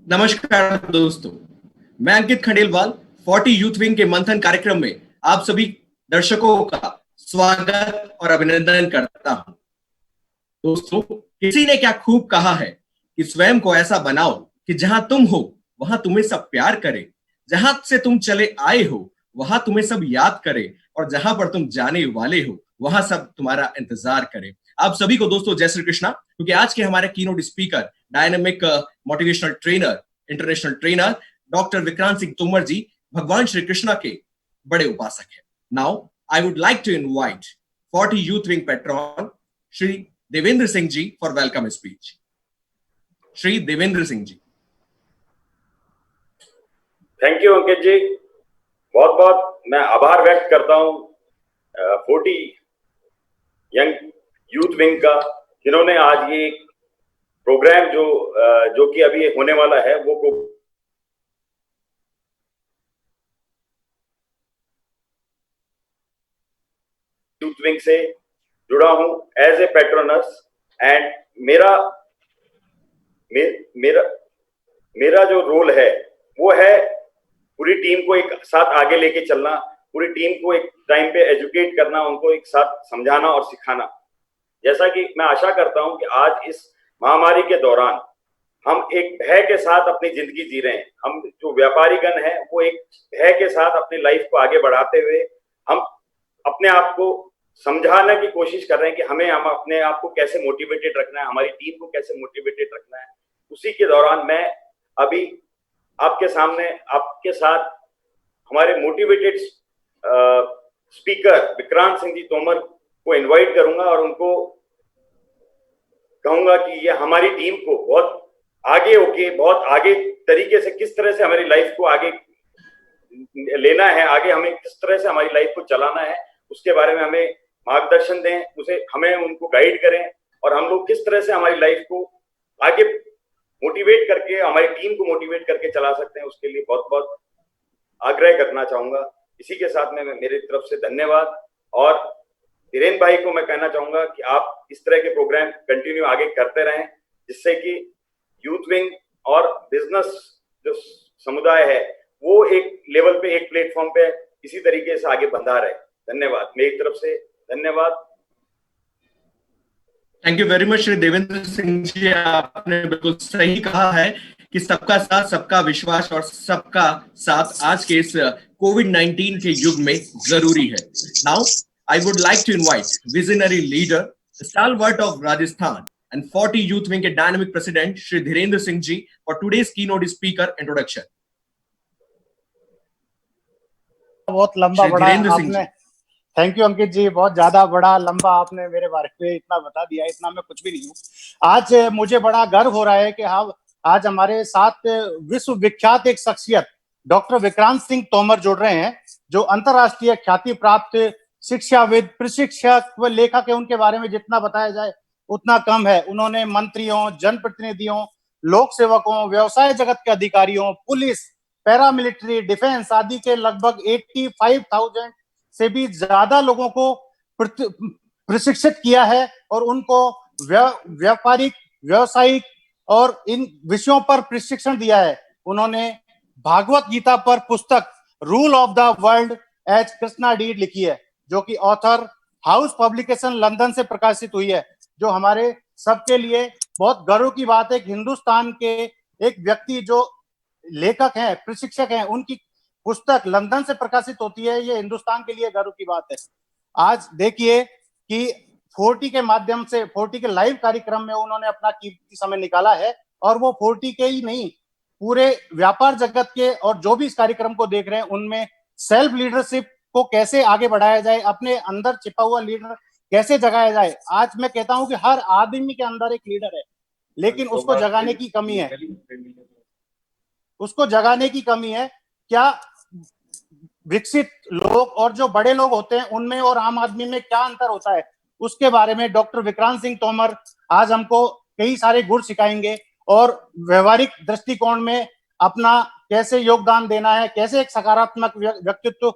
नमस्कार दोस्तों, मैं अंकित खंडेलवाल 40 यूथ विंग के मंथन कार्यक्रम में आप सभी दर्शकों का स्वागत और अभिनंदन करता हूं। दोस्तों, किसी ने क्या खूब कहा है कि स्वयं को ऐसा बनाओ कि जहां तुम हो वहां तुम्हें सब प्यार करे, जहां से तुम चले आए हो वहां तुम्हें सब याद करे और जहां पर तुम जाने वाले हो वहां सब तुम्हारा इंतजार करे। आप सभी को दोस्तों जय श्री कृष्णा, क्योंकि आज के हमारे keynote speaker, dynamic motivational trainer, international trainer doctor Vikrant Singh Tomar ji भगवान श्री कृष्णा के बड़े उपासक हैं। Now I would like to invite 40 youth wing patron Shri Devendra Singh ji for welcome speech. Shri Devendra Singh ji. Thank you Ankit ji, बहुत बहुत मैं आभार व्यक्त करता हूं 40 यंग यूथ विंग का, जिन्होंने आज ये प्रोग्राम जो कि अभी होने वाला है वो यूथ विंग से जुड़ा हूं एज ए पैट्रोनस। एंड मेरा जो रोल है वो है पूरी टीम को एक साथ आगे लेके चलना, पूरी टीम को एक टाइम पे एजुकेट करना, उनको एक साथ समझाना और सिखाना। जैसा कि मैं आशा करता हूं कि आज इस महामारी के दौरान हम एक भय के साथ अपनी जिंदगी जी रहे हैं। हम जो व्यापारीगण हैं वो एक भय के साथ अपनी लाइफ को आगे बढ़ाते हुए हम अपने आप को समझाने की कोशिश कर रहे हैं कि हम अपने आप को कैसे मोटिवेटेड रखना है, हमारी टीम को कैसे मोटिवेटेड रखना है। उसी के दौरान मैं अभी आपके सामने आपके साथ हमारे मोटिवेटेड स्पीकर विक्रांत सिंह जी तोमर को इनवाइट करूंगा और उनको कहूंगा कि ये हमारी टीम को बहुत आगे तरीके से किस तरह से हमारी लाइफ को आगे लेना है, आगे हमें किस तरह से हमारी लाइफ को चलाना है, उसके बारे में हमें मार्गदर्शन दें, हमें उनको गाइड करें और हम लोग किस तरह से हमारी लाइफ को आगे मोटिवेट करके, हमारी टीम को मोटिवेट करके चला सकते हैं, उसके लिए बहुत बहुत आग्रह करना चाहूंगा। इसी के साथ में मेरी तरफ से धन्यवाद। और धीरेन्द्र भाई को मैं कहना चाहूंगा कि आप इस तरह के प्रोग्राम कंटिन्यू आगे करते रहें, जिससे कि यूथ विंग और बिजनेस जो समुदाय है वो एक लेवल पे, एक प्लेटफॉर्म पे इसी तरीके से आगे बंधा रहे। धन्यवाद, मेरी तरफ से धन्यवाद। Thank you very much Shri Devendra Singh ji, आपने बिल्कुल सही कहा है कि सबका साथ, सबका विश्वास और सबका साथ आज के इस कोविड-19 के युग में जरूरी है। Now I would like to invite visionary leader, stalwart of Rajasthan and 40 youth wing के dynamic president Shri Dhirendra Singh ji for today's keynote speaker introduction. बहुत लंबा बड़ा आपने, थैंक यू अंकित जी, बहुत ज्यादा बड़ा लंबा आपने मेरे बारे में इतना बता दिया, इतना मैं कुछ भी नहीं हूँ। आज मुझे बड़ा गर्व हो रहा है कि हम आज हमारे साथ विश्व विख्यात एक शख्सियत डॉक्टर विक्रांत सिंह तोमर जुड़ रहे हैं, जो अंतरराष्ट्रीय ख्याति प्राप्त शिक्षाविद, प्रशिक्षक व लेखक है। उनके बारे में जितना बताया जाए उतना कम है। उन्होंने मंत्रियों, जनप्रतिनिधियों, लोक सेवकों, व्यवसाय जगत के अधिकारियों, पुलिस, पैरामिलिट्री, डिफेंस आदि के लगभग 85,000 से भी ज्यादा लोगों को प्रशिक्षित किया है और उनको व्यापारिक, व्यावसायिक और इन विषयों पर प्रशिक्षण दिया है। उन्होंने भागवत गीता पर पुस्तक rule of the world as Krishna did लिखी है, जो कि ऑथर हाउस पब्लिकेशन लंदन से प्रकाशित हुई है, जो हमारे सबके लिए बहुत गर्व की बात है। हिंदुस्तान के एक व्यक्ति जो लेखक हैं, प्रशिक्षक हैं, उनकी पुस्तक लंदन से प्रकाशित होती है, ये हिंदुस्तान के लिए गर्व की बात है। आज देखिए कि 40 के माध्यम से, 40 के लाइव कार्यक्रम में उन्होंने अपना कीमती समय निकाला है और वो 40 के ही नहीं, पूरे व्यापार जगत के और जो भी इस कार्यक्रम को देख रहे हैं उनमें सेल्फ लीडरशिप को कैसे आगे बढ़ाया जाए, अपने अंदर छिपा हुआ लीडर कैसे जगाया जाए। आज मैं कहता हूं कि हर आदमी के अंदर एक लीडर है, लेकिन उसको जगाने की कमी है, उसको जगाने की कमी है। क्या विकसित लोग और जो बड़े लोग होते हैं उनमें और आम आदमी में क्या अंतर होता है, उसके बारे में डॉक्टर विक्रांत सिंह तोमर आज हमको कई सारे गुण सिखाएंगे और व्यवहारिक दृष्टिकोण में अपना कैसे योगदान देना है, कैसे एक सकारात्मक व्यक्तित्व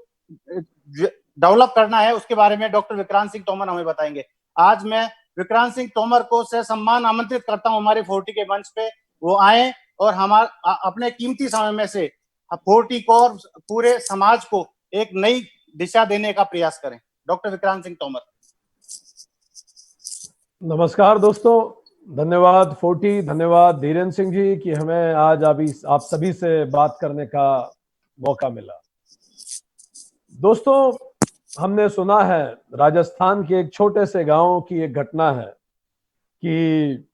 डेवलप करना है, उसके बारे में डॉक्टर विक्रांत सिंह तोमर हमें बताएंगे। आज मैं विक्रांत सिंह तोमर को से सम्मान आमंत्रित करता हूं हमारे 40 के मंच पे, वो आए और हमारे अपने कीमती समय में से 40 को और पूरे समाज को एक नई दिशा देने का प्रयास करें। डॉक्टर विक्रांत सिंह तोमर। नमस्कार दोस्तों, धन्यवाद 40, धन्यवाद धीरेन्द्र सिंह जी कि हमें आज आप सभी से बात करने का मौका मिला। दोस्तों, हमने सुना है राजस्थान के एक छोटे से गांव की एक घटना है कि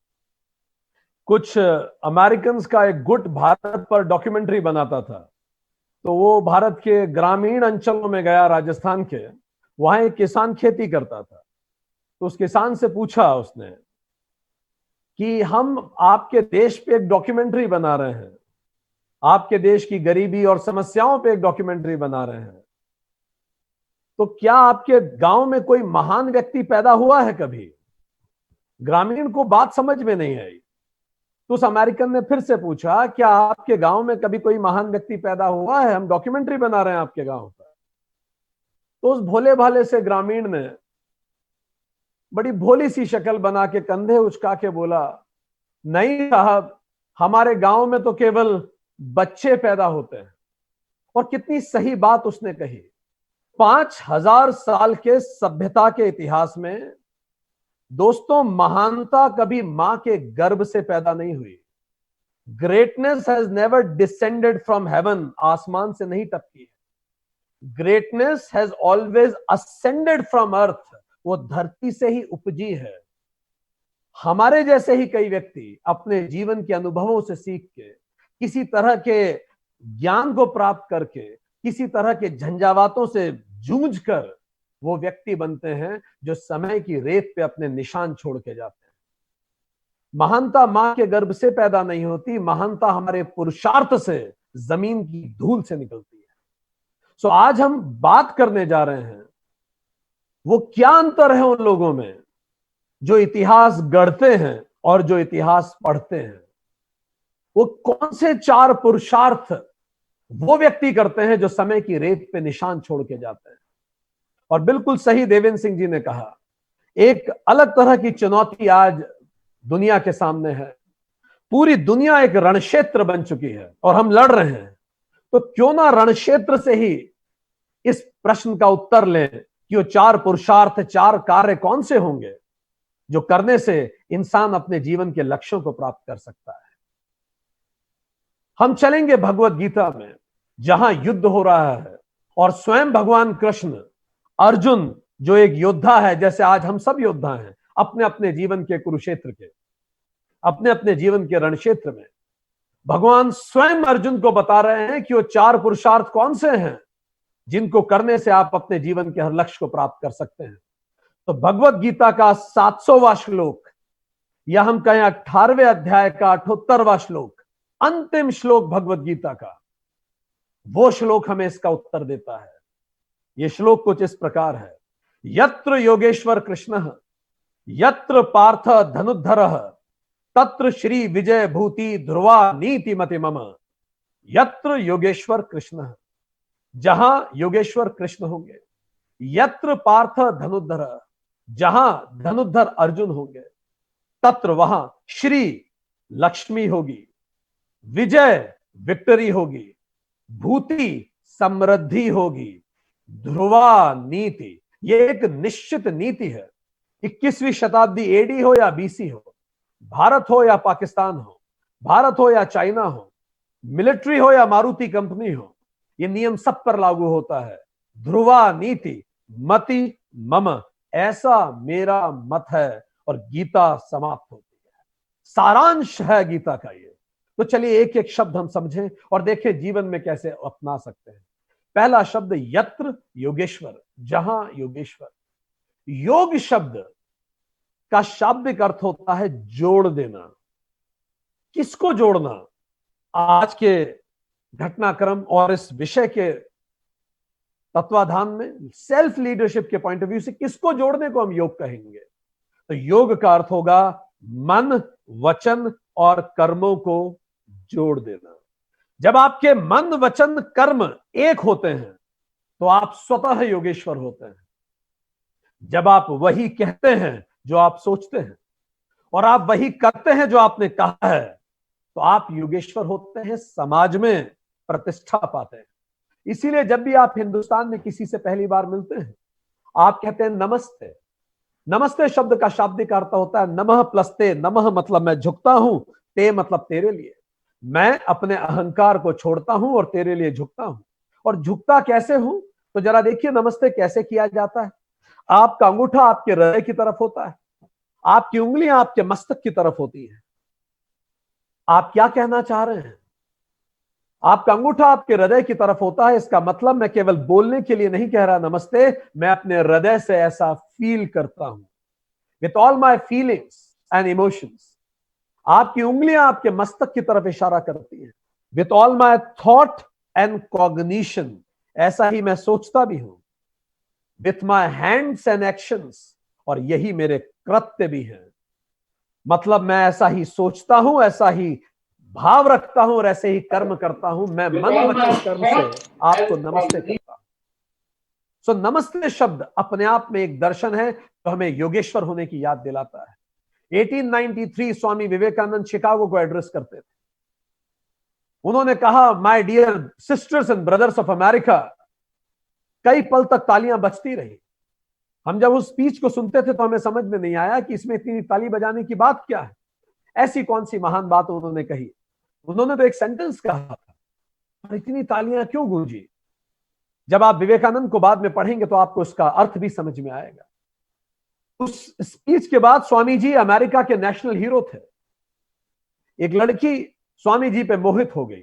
कुछ अमेरिकन्स का एक गुट भारत पर डॉक्यूमेंट्री बनाता था। तो वो भारत के ग्रामीण अंचलों में गया, राजस्थान के, वहां एक किसान खेती करता था। तो उस किसान से पूछा उसने कि हम आपके देश पे एक डॉक्यूमेंट्री बना रहे हैं, आपके देश की गरीबी और समस्याओं पे एक डॉक्यूमेंट्री बना रहे हैं, तो क्या आपके गांव में कोई महान व्यक्ति पैदा हुआ है कभी? ग्रामीण को बात समझ में नहीं आई। तो उस अमेरिकन ने फिर से पूछा, क्या आपके गांव में कभी कोई महान व्यक्ति पैदा हुआ है? हम डॉक्यूमेंट्री बना रहे हैं आपके गांव पर। तो उस भोले भाले से ग्रामीण ने बड़ी भोली सी शक्ल बना के कंधे उचका के बोला, नहीं साहब, हमारे गांव में तो केवल बच्चे पैदा होते हैं। और कितनी सही बात उसने कही। 5000 साल के सभ्यता के इतिहास में दोस्तों, महानता कभी मां के गर्भ से पैदा नहीं हुई। Greatness has never descended from heaven, आसमान से नहीं टपकी है। Greatness has always ascended from earth, वो धरती से ही उपजी है। हमारे जैसे ही कई व्यक्ति अपने जीवन के अनुभवों से सीख के, किसी तरह के ज्ञान को प्राप्त करके, किसी तरह के झंझावातों से जूझ कर वो व्यक्ति बनते हैं जो समय की रेत पे अपने निशान छोड़ के जाते हैं। महानता मां के गर्भ से पैदा नहीं होती, महानता हमारे पुरुषार्थ से, जमीन की धूल से निकलती है। सो आज हम बात करने जा रहे हैं, वो क्या अंतर है उन लोगों में जो इतिहास गढ़ते हैं और जो इतिहास पढ़ते हैं। वो कौन से 4 पुरुषार्थ वो व्यक्ति करते हैं जो समय की रेत पे निशान छोड़ के जाते हैं। और बिल्कुल सही देवेंद्र सिंह जी ने कहा, एक अलग तरह की चुनौती आज दुनिया के सामने है। पूरी दुनिया एक रणक्षेत्र बन चुकी है और हम लड़ रहे हैं। तो क्यों ना रणक्षेत्र से ही इस प्रश्न का उत्तर लें कि वो 4 पुरुषार्थ, 4 कार्य कौन से होंगे जो करने से इंसान अपने जीवन के लक्ष्यों को प्राप्त कर सकता है। हम चलेंगे भगवत गीता में, जहां युद्ध हो रहा है और स्वयं भगवान कृष्ण, अर्जुन जो एक योद्धा है, जैसे आज हम सब योद्धा हैं अपने अपने जीवन के कुरुक्षेत्र के, अपने अपने जीवन के रणक्षेत्र में, भगवान स्वयं अर्जुन को बता रहे हैं कि वो 4 पुरुषार्थ कौन से हैं जिनको करने से आप अपने जीवन के हर लक्ष्य को प्राप्त कर सकते हैं। तो भगवत गीता का 700वां श्लोक, या हम कहें 18वें अध्याय का 78वां श्लोक, अंतिम श्लोक भगवत गीता का, वो श्लोक हमें इसका उत्तर देता है। ये श्लोक कुछ इस प्रकार है, यत्र योगेश्वर कृष्ण यत्र पार्थ धनुद्धर तत्र श्री विजय भूति ध्रुवा नीति मति मम। यत्र योगेश्वर कृष्ण, जहां योगेश्वर कृष्ण होंगे, यत्र पार्थ धनुद्धर, जहां धनुद्धर अर्जुन होंगे, तत्र वहां श्री लक्ष्मी होगी, विजय विक्टरी होगी, भूति समृद्धि होगी, ध्रुवा नीति, ये एक निश्चित नीति है। 21वीं शताब्दी एडी हो या बीसी हो, भारत हो या पाकिस्तान हो, भारत हो या चाइना हो, मिलिट्री हो या मारुति कंपनी हो, ये नियम सब पर लागू होता है। ध्रुवा नीति मति मम, ऐसा मेरा मत है, और गीता समाप्त होती है। सारांश है गीता का ये। तो चलिए एक एक शब्द हम समझें और देखें जीवन में कैसे अपना सकते हैं। पहला शब्द यत्र योगेश्वर, जहां योगेश्वर। योग शब्द का शाब्दिक अर्थ होता है जोड़ देना। किसको जोड़ना? आज के घटनाक्रम और इस विषय के तत्वाधान में, सेल्फ लीडरशिप के पॉइंट ऑफ व्यू से, किसको जोड़ने को हम योग कहेंगे? तो योग का अर्थ होगा मन, वचन और कर्मों को जोड़ देना। जब आपके मन, वचन, कर्म एक होते हैं तो आप स्वतः योगेश्वर होते हैं। जब आप वही कहते हैं जो आप सोचते हैं और आप वही करते हैं जो आपने कहा है, तो आप योगेश्वर होते हैं, समाज में प्रतिष्ठा पाते हैं। इसीलिए जब भी आप हिंदुस्तान में किसी से पहली बार मिलते हैं, आप कहते हैं नमस्ते। नमस्ते शब्द का शाब्दिक अर्थ होता है नमः प्लस्ते। नमः मतलब मैं झुकता हूं, ते मतलब तेरे लिए। मैं अपने अहंकार को छोड़ता हूं और तेरे लिए झुकता हूं। और झुकता कैसे हूं? तो जरा देखिए नमस्ते कैसे किया जाता है। आपका अंगूठा आपके हृदय की तरफ होता है, आपकी उंगलियां आपके मस्तक की तरफ होती है। आप क्या कहना चाह रहे हैं? आपका अंगूठा आपके हृदय की तरफ होता है, इसका मतलब मैं केवल बोलने के लिए नहीं कह रहा नमस्ते, मैं अपने हृदय से ऐसा फील करता हूं, with all my feelings and emotions. आपकी उंगलियां आपके मस्तक की तरफ इशारा करती हैं, with all my thought and cognition. ऐसा ही मैं सोचता भी हूं, with my hands and actions, और यही मेरे कृत्य भी हैं। मतलब मैं ऐसा ही सोचता हूं, ऐसा ही भाव रखता हूं और ऐसे ही कर्म करता हूं। मैं मन वचन कर्म से आपको नमस्ते करता हूं। सो नमस्ते शब्द अपने आप में एक दर्शन है जो हमें योगेश्वर होने की याद दिलाता है। 1893 स्वामी विवेकानंद शिकागो को एड्रेस करते थे। उन्होंने कहा, my dear sisters and brothers of America. कई पल तक तालियां बजती रही। हम जब उस स्पीच को सुनते थे तो हमें समझ में नहीं आया कि इसमें इतनी ताली बजाने की बात क्या है। ऐसी कौन सी महान बात उन्होंने कही? उन्होंने तो एक सेंटेंस कहा था, और इतनी तालियां क्यों गूंजी? जब आप विवेकानंद को बाद में पढ़ेंगे तो आपको उसका अर्थ भी समझ में आएगा। उस स्पीच के बाद स्वामी जी अमेरिका के नेशनल हीरो थे। एक लड़की स्वामी जी पे मोहित हो गई।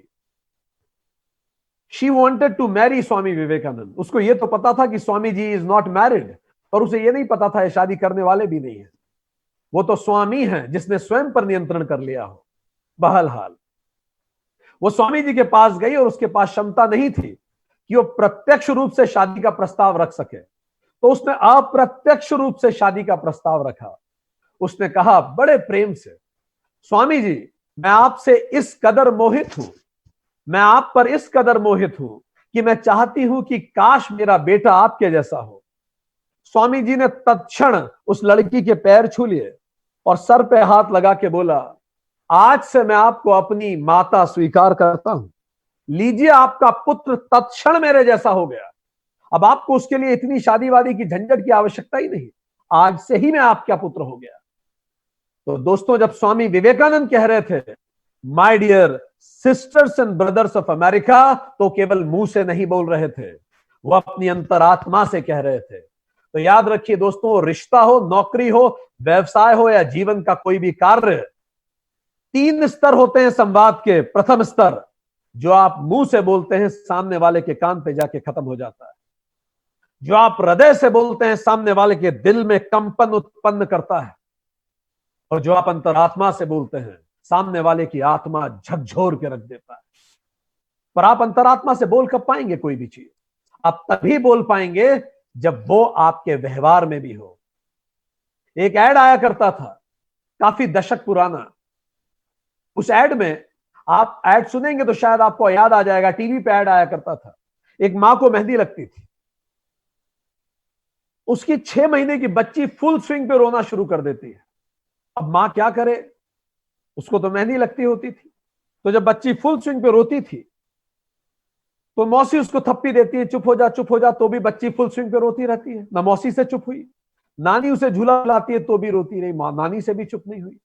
She wanted to marry Swami Vivekananda. उसको यह तो पता था कि Swami ji is not married, पर उसे यह नहीं पता था ये शादी करने वाले भी नहीं है। वो तो स्वामी है जिसने स्वयं पर नियंत्रण कर लिया हो। बहरहाल वो स्वामी जी के पास गई और उसके पास क्षमता नहीं थी कि वो प्रत्यक्ष रूप से शादी का प्रस्ताव रख सके, तो उसने अप्रत्यक्ष रूप से शादी का प्रस्ताव रखा। उसने कहा बड़े प्रेम से, स्वामी जी मैं आपसे इस कदर मोहित हूं, मैं आप पर इस कदर मोहित हूं कि मैं चाहती हूं कि काश मेरा बेटा आपके जैसा हो। स्वामी जी ने तत्क्षण उस लड़की के पैर छू लिए और सर पे हाथ लगा के बोला, आज से मैं आपको अपनी माता स्वीकार करता हूं। लीजिए आपका पुत्र तत्क्षण मेरे जैसा हो गया। अब आपको उसके लिए इतनी शादी वादी की झंझट की आवश्यकता ही नहीं, आज से ही मैं आपका पुत्र हो गया। तो दोस्तों, जब स्वामी विवेकानंद कह रहे थे my dear sisters and brothers of America, तो केवल मुंह से नहीं बोल रहे थे, वो अपनी अंतरात्मा से कह रहे थे। तो याद रखिए दोस्तों, रिश्ता हो, नौकरी हो, व्यवसाय हो या जीवन का कोई भी कार्य, 3 स्तर होते हैं संवाद के। प्रथम स्तर जो आप मुंह से बोलते हैं सामने वाले के कान पे जाके खत्म हो जाता है। जो आप हृदय से बोलते हैं सामने वाले के दिल में कंपन उत्पन्न करता है। और जो आप अंतरात्मा से बोलते हैं सामने वाले की आत्मा झकझोर के रख देता है। पर आप अंतरात्मा से बोल कब पाएंगे कोई भी चीज? आप तभी बोल पाएंगे जब वो आपके व्यवहार में भी हो। एक ऐड आया करता था काफी दशक पुराना। उस ऐड में, आप ऐड सुनेंगे तो शायद आपको याद आ जाएगा, टीवी पे ऐड आया करता था। एक मां को मेहंदी लगती थी, उसकी 6 महीने की बच्ची फुल स्विंग पे रोना शुरू कर देती है। अब मां क्या करे, उसको तो मेहंदी लगती होती थी। तो जब बच्ची फुल स्विंग पे रोती थी तो मौसी उसको थप्पी देती है, चुप हो जा चुप हो जा, तो भी बच्ची फुल स्विंग पे रोती रहती है। ना मौसी से चुप हुई, नानी उसे झूला लाती है तो भी रोती रही, नानी से भी चुप नहीं हुई।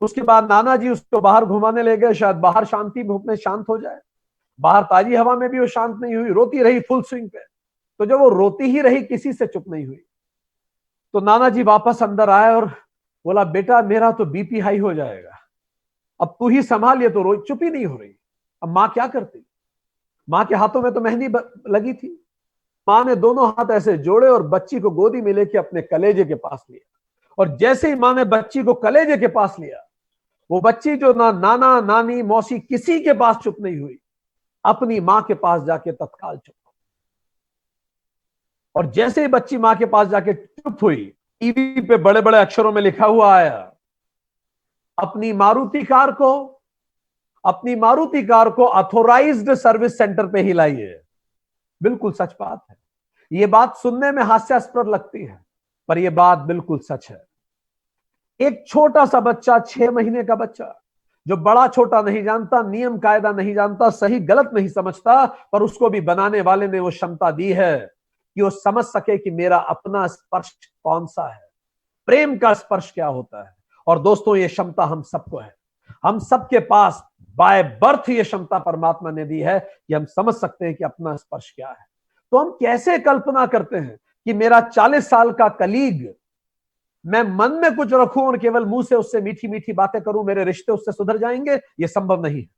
उसके बाद नाना जी उसको बाहर घुमाने ले गए, शायद बाहर शांति में शांत हो जाए। बाहर ताजी हवा में भी वो शांत नहीं हुई, रोती रही फुल स्विंग पे। तो जब वो रोती ही रही, किसी से चुप नहीं हुई, तो नाना जी वापस अंदर आए और बोला, बेटा मेरा तो बीपी हाई हो जाएगा, अब तू ही संभाल। ये तो चुप ही नहीं हो रही। अब मां क्या करती? मां के हाथों में तो मेहंदी लगी थी। मां ने दोनों हाथ ऐसे जोड़े और बच्ची को गोदी में लेके अपने कलेजे के पास लिया। और जैसे ही मां ने बच्ची को कलेजे के पास लिया, वो बच्ची जो ना नाना नानी मौसी किसी के पास चुप नहीं हुई, अपनी मां के पास जाके तत्काल चुप। और जैसे ही बच्ची मां के पास जाके चुप हुई, टीवी पे बड़े बड़े अक्षरों में लिखा हुआ आया, अपनी मारुति कार को ऑथोराइज्ड सर्विस सेंटर पे ही लाइए। बिल्कुल सच बात है। यह बात सुनने में हास्यास्पद लगती है, पर यह बात बिल्कुल सच है। एक छोटा सा बच्चा, 6 महीने का बच्चा, जो बड़ा छोटा नहीं जानता, नियम कायदा नहीं जानता, सही गलत नहीं समझता, पर उसको भी बनाने वाले ने वो क्षमता दी है कि वो समझ सके कि मेरा अपना स्पर्श कौन सा है, प्रेम का स्पर्श क्या होता है। और दोस्तों, ये क्षमता हम सबको है, हम सबके पास बाय बर्थ ये क्षमता परमात्मा ने दी है कि हम समझ सकते हैं कि अपना स्पर्श क्या है। तो हम कैसे कल्पना करते हैं कि मेरा 40 साल का कलीग, मैं मन में कुछ रखूं और केवल मुंह से उससे मीठी मीठी बातें करूं, मेरे रिश्ते उससे सुधर जाएंगे? यह संभव नहीं है।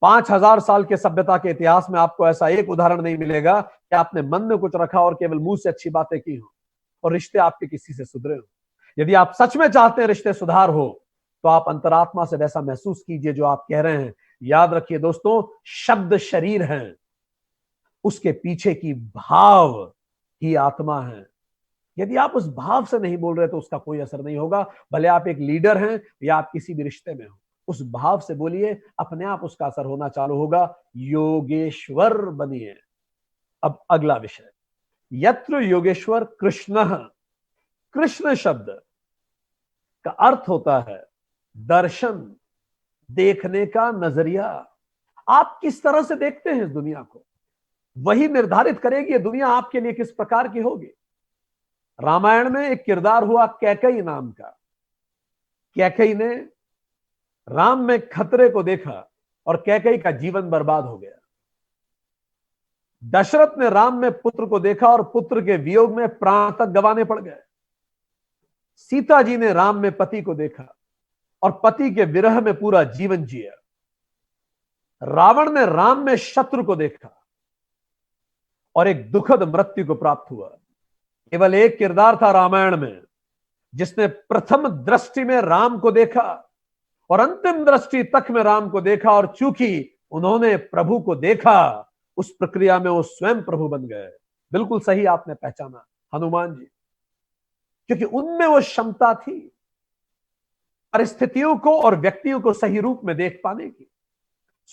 5000 साल के सभ्यता के इतिहास में आपको ऐसा एक उदाहरण नहीं मिलेगा कि आपने मन में कुछ रखा और केवल मुंह से अच्छी बातें की हो और रिश्ते आपके किसी से सुधरे हो। यदि आप सच में चाहते हैं रिश्ते सुधार हो, तो आप अंतरात्मा से वैसा महसूस कीजिए जो आप कह रहे हैं। याद रखिए दोस्तों, शब्द शरीर हैं, उसके पीछे की भाव ही आत्मा है। यदि आप उस भाव से नहीं बोल रहे तो उसका कोई असर नहीं होगा। भले आप एक लीडर हैं या आप किसी भी रिश्ते में हो, उस भाव से बोलिए, अपने आप उसका असर होना चालू होगा। योगेश्वर बनिए। अब अगला विषय, यत्र योगेश्वर कृष्ण। कृष्ण शब्द का अर्थ होता है दर्शन, देखने का नजरिया। आप किस तरह से देखते हैं इस दुनिया को, वही निर्धारित करेगी ये दुनिया आपके लिए किस प्रकार की होगी। रामायण में एक किरदार हुआ कैकेयी नाम का। कैकेयी ने राम में खतरे को देखा और कैकेयी का जीवन बर्बाद हो गया। दशरथ ने राम में पुत्र को देखा और पुत्र के वियोग में प्राण तक गंवाने पड़ गए। सीता जी ने राम में पति को देखा और पति के विरह में पूरा जीवन जिया। रावण ने राम में शत्रु को देखा और एक दुखद मृत्यु को प्राप्त हुआ। केवल एक किरदार था रामायण में जिसने प्रथम दृष्टि में राम को देखा और अंतिम दृष्टि तक में राम को देखा, और चूंकि उन्होंने प्रभु को देखा, उस प्रक्रिया में वो स्वयं प्रभु बन गए। बिल्कुल सही आपने पहचाना, हनुमान जी, क्योंकि उनमें वो क्षमता थी परिस्थितियों को और व्यक्तियों को सही रूप में देख पाने की।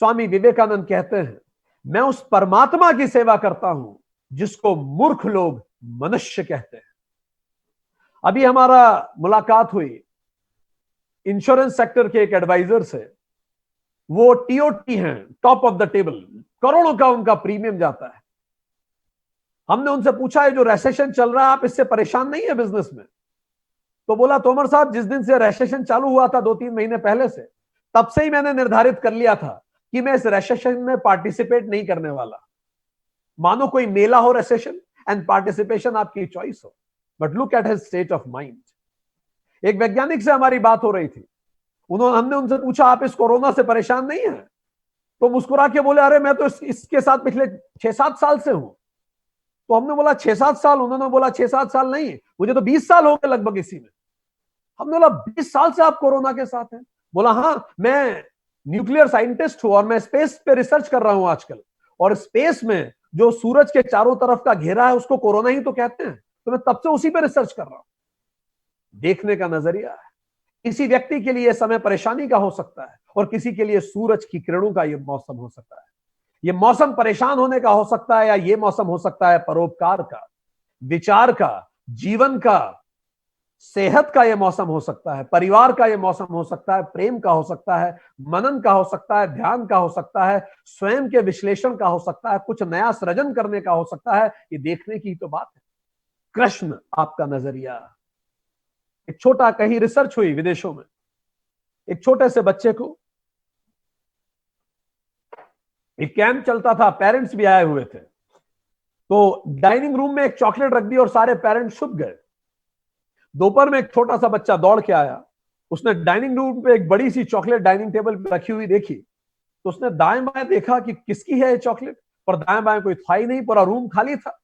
स्वामी विवेकानंद कहते हैं, मैं उस परमात्मा की सेवा करता हूं जिसको मूर्ख लोग मनुष्य कहते हैं। अभी हमारा मुलाकात हुई इंश्योरेंस सेक्टर के एक एडवाइजर से। वो टीओटी हैं, टॉप ऑफ द टेबल, करोड़ों का उनका प्रीमियम जाता है। हमने उनसे पूछा, है जो रेसेशन चल रहा है, आप इससे परेशान नहीं है बिजनेस में? तो बोला, तोमर साहब, जिस दिन से रेसेशन चालू हुआ था 2-3 महीने पहले से, तब से ही मैंने निर्धारित कर लिया था कि मैं इस रेसेशन में पार्टिसिपेट नहीं करने वाला। मानो कोई मेला हो रेसेशन, एंड पार्टिसिपेशन आपकी चॉइस हो। But look at his state of mind. एक वैज्ञानिक से हमारी बात हो रही थी, हमने उनसे पूछा, आप इस कोरोना से परेशान नहीं है? तो मुस्कुरा के बोले, अरे मैं तो इसके साथ पिछले 6-7 साल से हूं। तो हमने बोला 6-7 साल? उन्होंने बोला 6-7 साल नहीं, मुझे तो 20 साल हो गए लगभग इसी में। हमने बोला 20 साल से आप कोरोना के साथ हैं? बोला, हाँ, मैं न्यूक्लियर साइंटिस्ट हूं और मैं स्पेस पे रिसर्च कर रहा हूं आजकल, और स्पेस में जो सूरज के चारों तरफ का घेरा है उसको कोरोना ही तो कहते हैं, तो मैं तब से उसी पे रिसर्च कर रहा हूं। देखने का नजरिया है। किसी व्यक्ति के लिए यह समय परेशानी का हो सकता है और किसी के लिए सूरज की किरणों का यह मौसम हो सकता है। यह मौसम परेशान होने का हो सकता है, या यह मौसम हो सकता है परोपकार का, विचार का, जीवन का, सेहत का यह मौसम हो सकता है, परिवार का यह मौसम हो सकता है, प्रेम का हो सकता है, मनन का हो सकता है, ध्यान का हो सकता है, स्वयं के विश्लेषण का हो सकता है, कुछ नया सृजन करने का हो सकता है। ये देखने की तो बात है। कृष्ण आपका नजरिया। एक छोटा, कहीं रिसर्च हुई विदेशों में, एक छोटे से बच्चे को, एक कैंप चलता था, पेरेंट्स भी आए हुए थे, तो डाइनिंग रूम में एक चॉकलेट रख दी और सारे पेरेंट्स छुप गए। दोपहर में एक छोटा सा बच्चा दौड़ के आया, उसने डाइनिंग रूम पे एक बड़ी सी चॉकलेट डाइनिंग टेबल पे रखी हुई देखी, तो उसने दाएं बाएं देखा कि किसकी है ये चॉकलेट, पर दाएं बाएं कोई था ही नहीं, पूरा रूम खाली था।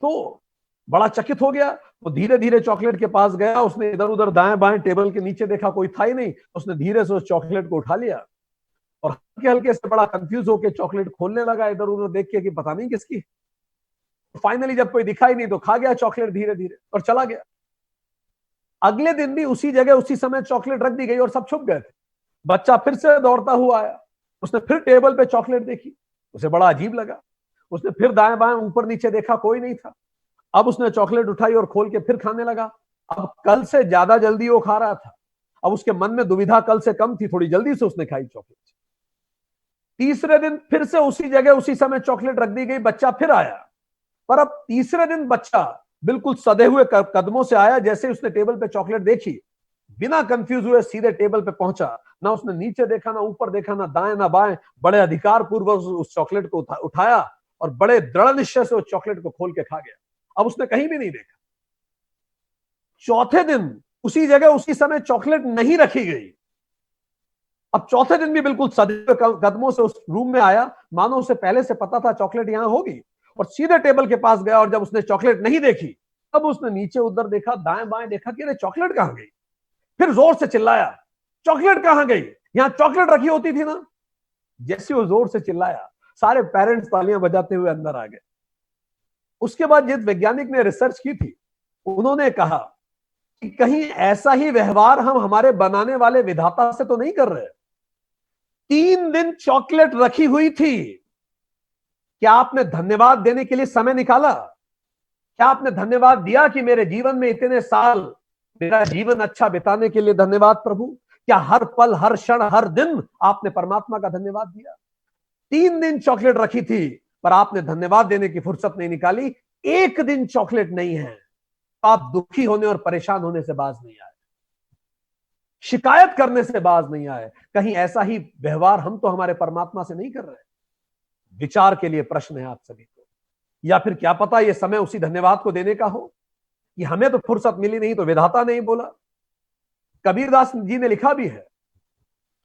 तो बड़ा चकित हो गया, तो धीरे धीरे चॉकलेट के पास गया, उसने इधर उधर दाएं बाएं टेबल के नीचे देखा, कोई था ही नहीं। उसने धीरे से उस चॉकलेट को उठा लिया और हल्के हल्के से बड़ा कंफ्यूज होकर चॉकलेट खोलने लगा, इधर उधर देख के कि पता नहीं किसकी। फाइनली जब कोई दिखाई नहीं तो खा गया चॉकलेट धीरे धीरे और चला गया। अगले दिन भी उसी जगह उसी समय चॉकलेट रख दी गई और सब छुप गए थे। बच्चा फिर से दौड़ता हुआ आया, उसने फिर टेबल पे चॉकलेट देखी, उसे बड़ा अजीब लगा। उसने फिर दाएं बाएं ऊपर नीचे देखा, कोई नहीं था। अब उसने चॉकलेट उठाई और खोल के फिर खाने लगा। अब कल से ज्यादा जल्दी वो खा रहा था। अब उसके मन में दुविधा कल से कम थी, थोड़ी जल्दी से उसने खाई चॉकलेट। तीसरे दिन फिर से उसी जगह उसी समय चॉकलेट रख दी गई, बच्चा फिर आया, पर अब तीसरे दिन बच्चा बिल्कुल सधे हुए कदमों से आया। जैसे उसने टेबल पे चॉकलेट देखी, बिना कंफ्यूज हुए सीधे टेबल पे पहुंचा, ना उसने नीचे देखा, ना ऊपर देखा, ना दाएं ना बाएं, बड़े अधिकार पूर्वक उस चॉकलेट को उठाया और बड़े दृढ़ निश्चय से उस चॉकलेट को खोल के खा गया। अब उसने कहीं भी नहीं देखा। चौथे दिन उसी जगह उसी समय चॉकलेट नहीं रखी गई। अब चौथे दिन भी बिल्कुल सधे कदमों से उस रूम में आया, मानो उसे पहले से पता था चॉकलेट यहां होगी, और सीधे टेबल के पास गया। और जब उसने चॉकलेट नहीं देखी, तब उसने नीचे उधर देखा, दाएं बाएं देखा कि अरे चॉकलेट कहां गई। फिर जोर से चिल्लाया, चॉकलेट कहां गई, यहां चॉकलेट रखी होती थी ना। जैसे वो जोर से चिल्लाया, सारे पेरेंट्स तालियां बजाते हुए अंदर आ गए। उसके बाद जिस वैज्ञानिक ने रिसर्च की थी, उन्होंने कहा कि कहीं ऐसा ही व्यवहार हम हमारे बनाने वाले विधाता से तो नहीं कर रहे। 3 दिन चॉकलेट रखी हुई थी, क्या आपने धन्यवाद देने के लिए समय निकाला? क्या आपने धन्यवाद दिया कि मेरे जीवन में इतने साल मेरा जीवन अच्छा बिताने के लिए धन्यवाद प्रभु? क्या हर पल, हर क्षण, हर दिन आपने परमात्मा का धन्यवाद दिया? 3 दिन चॉकलेट रखी थी, पर आपने धन्यवाद देने की फुर्सत नहीं निकाली। एक दिन चॉकलेट नहीं है, तो आप दुखी होने और परेशान होने से बाज नहीं आए, शिकायत करने से बाज नहीं आए। कहीं ऐसा ही व्यवहार हम तो हमारे परमात्मा से नहीं कर रहे? विचार के लिए प्रश्न है आप सभी को। या फिर क्या पता यह समय उसी धन्यवाद को देने का हो कि हमें तो फुर्सत मिली नहीं, तो विधाता नहीं बोला। कबीरदास जी ने लिखा भी है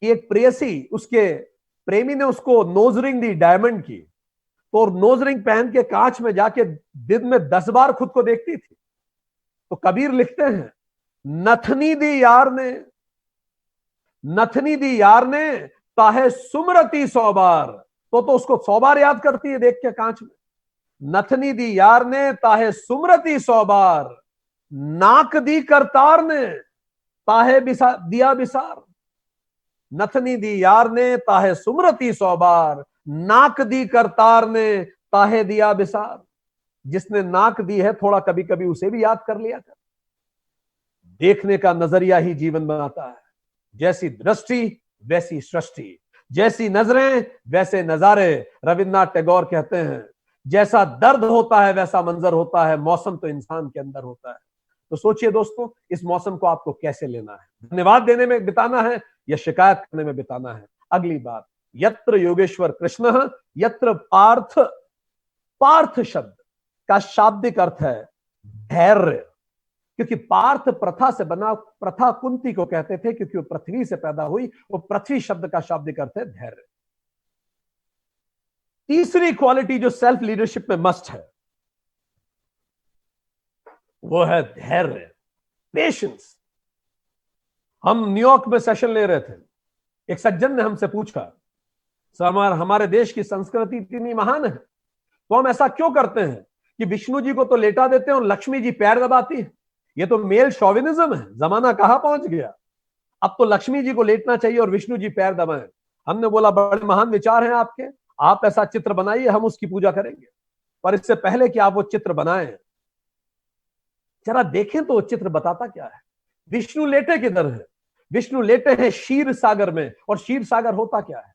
कि एक प्रेयसी, उसके प्रेमी ने उसको नोज रिंग दी डायमंड की, तो नोज रिंग पहन के कांच में जाके दिन में 10 बार खुद को देखती थी। तो कबीर लिखते हैं, नथनी दी यार ने, नथनी दी यार ने, ताहे सुमरती 100 बार। तो उसको 100 बार याद करती है देख के कांच में। नथनी दी यार ने, ताहे सुमरती 100 बार, नाक दी करतार ने, ताहे दिया बिसार। नथनी दी यार ने, ताहे सुमरती 100 बार, नाक दी करतार ने, ताहे दिया बिसार। जिसने नाक दी है, थोड़ा कभी कभी उसे भी याद कर लिया कर। देखने का नजरिया ही जीवन बनाता है। जैसी दृष्टि वैसी सृष्टि, जैसी नजरें वैसे नजारे। रविन्द्रनाथ टैगोर कहते हैं, जैसा दर्द होता है वैसा मंजर होता है, मौसम तो इंसान के अंदर होता है। तो सोचिए दोस्तों, इस मौसम को आपको कैसे लेना है? धन्यवाद देने में बिताना है या शिकायत करने में बिताना है? अगली बात, यत्र योगेश्वर कृष्ण यत्र पार्थ। पार्थ शब्द का शाब्दिक अर्थ है धैर्य, क्योंकि पार्थ प्रथा से बना, प्रथा कुंती को कहते थे क्योंकि वो पृथ्वी से पैदा हुई। वो पृथ्वी शब्द का शाब्दिक अर्थ है धैर्य। तीसरी क्वालिटी जो सेल्फ लीडरशिप में मस्ट है, वो है धैर्य, पेशेंस। हम न्यूयॉर्क में सेशन ले रहे थे, एक सज्जन ने हमसे पूछा, सर हमारे देश की संस्कृति इतनी महान है, तो हम ऐसा क्यों करते हैं कि विष्णु जी को तो लेटा देते हैं और लक्ष्मी जी पैर दबाती है? ये तो मेल शॉविनिज्म है, जमाना कहां पहुंच गया। अब तो लक्ष्मी जी को लेटना चाहिए और विष्णु जी पैर दबाएं। हमने बोला, बड़े महान विचार हैं आपके, आप ऐसा चित्र बनाइए, हम उसकी पूजा करेंगे। पर इससे पहले कि आप वो चित्र बनाएं, जरा देखें तो वो चित्र बताता क्या है। विष्णु लेटे किधर है? विष्णु लेटे हैं क्षीर सागर में। और क्षीर सागर होता क्या है?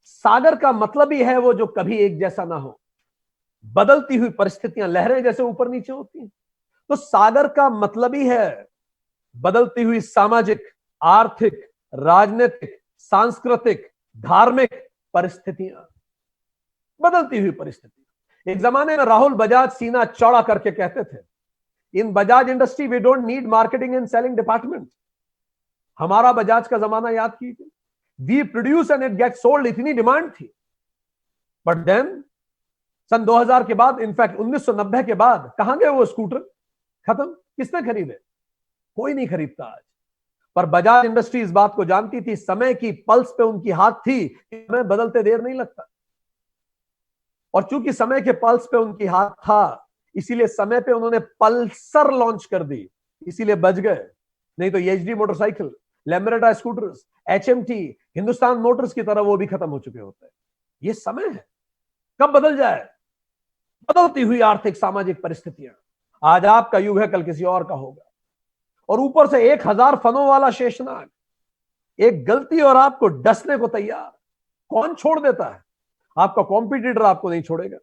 सागर का मतलब ही है वो जो कभी एक जैसा ना हो, बदलती हुई परिस्थितियां, लहरें जैसे ऊपर नीचे होती हैं। तो सागर का मतलब ही है बदलती हुई सामाजिक, आर्थिक, राजनीतिक, सांस्कृतिक, धार्मिक परिस्थितियां, बदलती हुई परिस्थितियां। एक जमाने में राहुल बजाज सीना चौड़ा करके कहते थे, in Bajaj industry we don't need marketing and selling department. हमारा बजाज का जमाना याद कीजिए, we produce and it get sold, इतनी डिमांड थी। बट देन सन 2000 के बाद, इनफैक्ट 1990 के बाद कहां गए वो स्कूटर? खत्म। किसने खरीदे? कोई नहीं खरीदता आज। पर बजाज इंडस्ट्री इस बात को जानती थी, समय की पल्स पे उनकी हाथ थी, समय बदलते देर नहीं लगता। और चूंकि समय के पल्स पे उनकी हाथ था, इसीलिए समय पे उन्होंने पल्सर लॉन्च कर दी, इसीलिए बच गए। नहीं तो HD motorcycle, Lambretta scooters, HMT, Hindustan Motors की तरह वो भी खत्म हो चुके होते हैं। ये समय है, कब बदल जाए? बदलती हुई आर्थिक सामाजिक परिस्थितियां। आज आपका युग है, कल किसी और का होगा। और ऊपर से 1000 फनों वाला शेषनाग, एक गलती और आपको डसने को तैयार। कौन छोड़ देता है? आपका कॉम्पिटिटर आपको नहीं छोड़ेगा।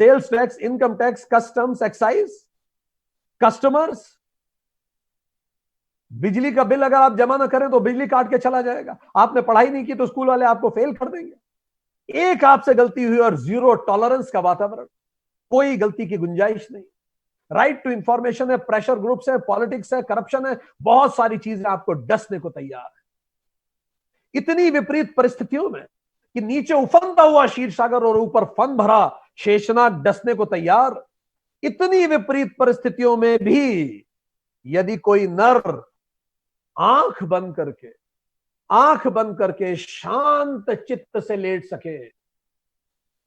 Sales tax, income tax, customs, excise, customers, बिजली का बिल अगर आप जमा ना करें तो बिजली काट के चला जाएगा। आपने पढ़ाई नहीं की तो स्कूल वाले आपको फेल कर देंगे। एक आपसे गलती हुई और जीरो टॉलरेंस का वातावरण, कोई गलती की गुंजाइश नहीं। राइट टू इंफॉर्मेशन है, प्रेशर ग्रुप्स है, पॉलिटिक्स है, करप्शन है, बहुत सारी चीजें आपको डसने को तैयार है। इतनी विपरीत परिस्थितियों में कि नीचे उफनता हुआ क्षीर सागर और ऊपर फन भरा शेषनाग डसने को तैयार, इतनी विपरीत परिस्थितियों में भी यदि कोई नर आंख बंद करके शांत चित्त से लेट सके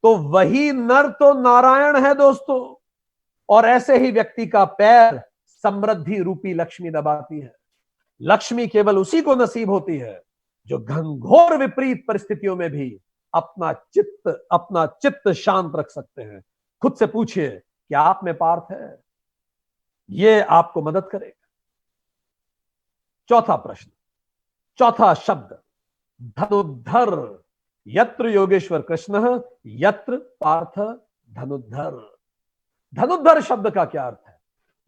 तो वही नर तो नारायण है दोस्तों। और ऐसे ही व्यक्ति का पैर समृद्धि रूपी लक्ष्मी दबाती है। लक्ष्मी केवल उसी को नसीब होती है जो घनघोर विपरीत परिस्थितियों में भी अपना चित्त शांत रख सकते हैं। खुद से पूछिए, क्या आप में पार्थ है? यह आपको मदद करेगा। चौथा प्रश्न, चौथा शब्द, धनुर्धर। यत्र योगेश्वर कृष्ण यत्र पार्थ धनुर्धर। धनुर्धर शब्द का क्या अर्थ है?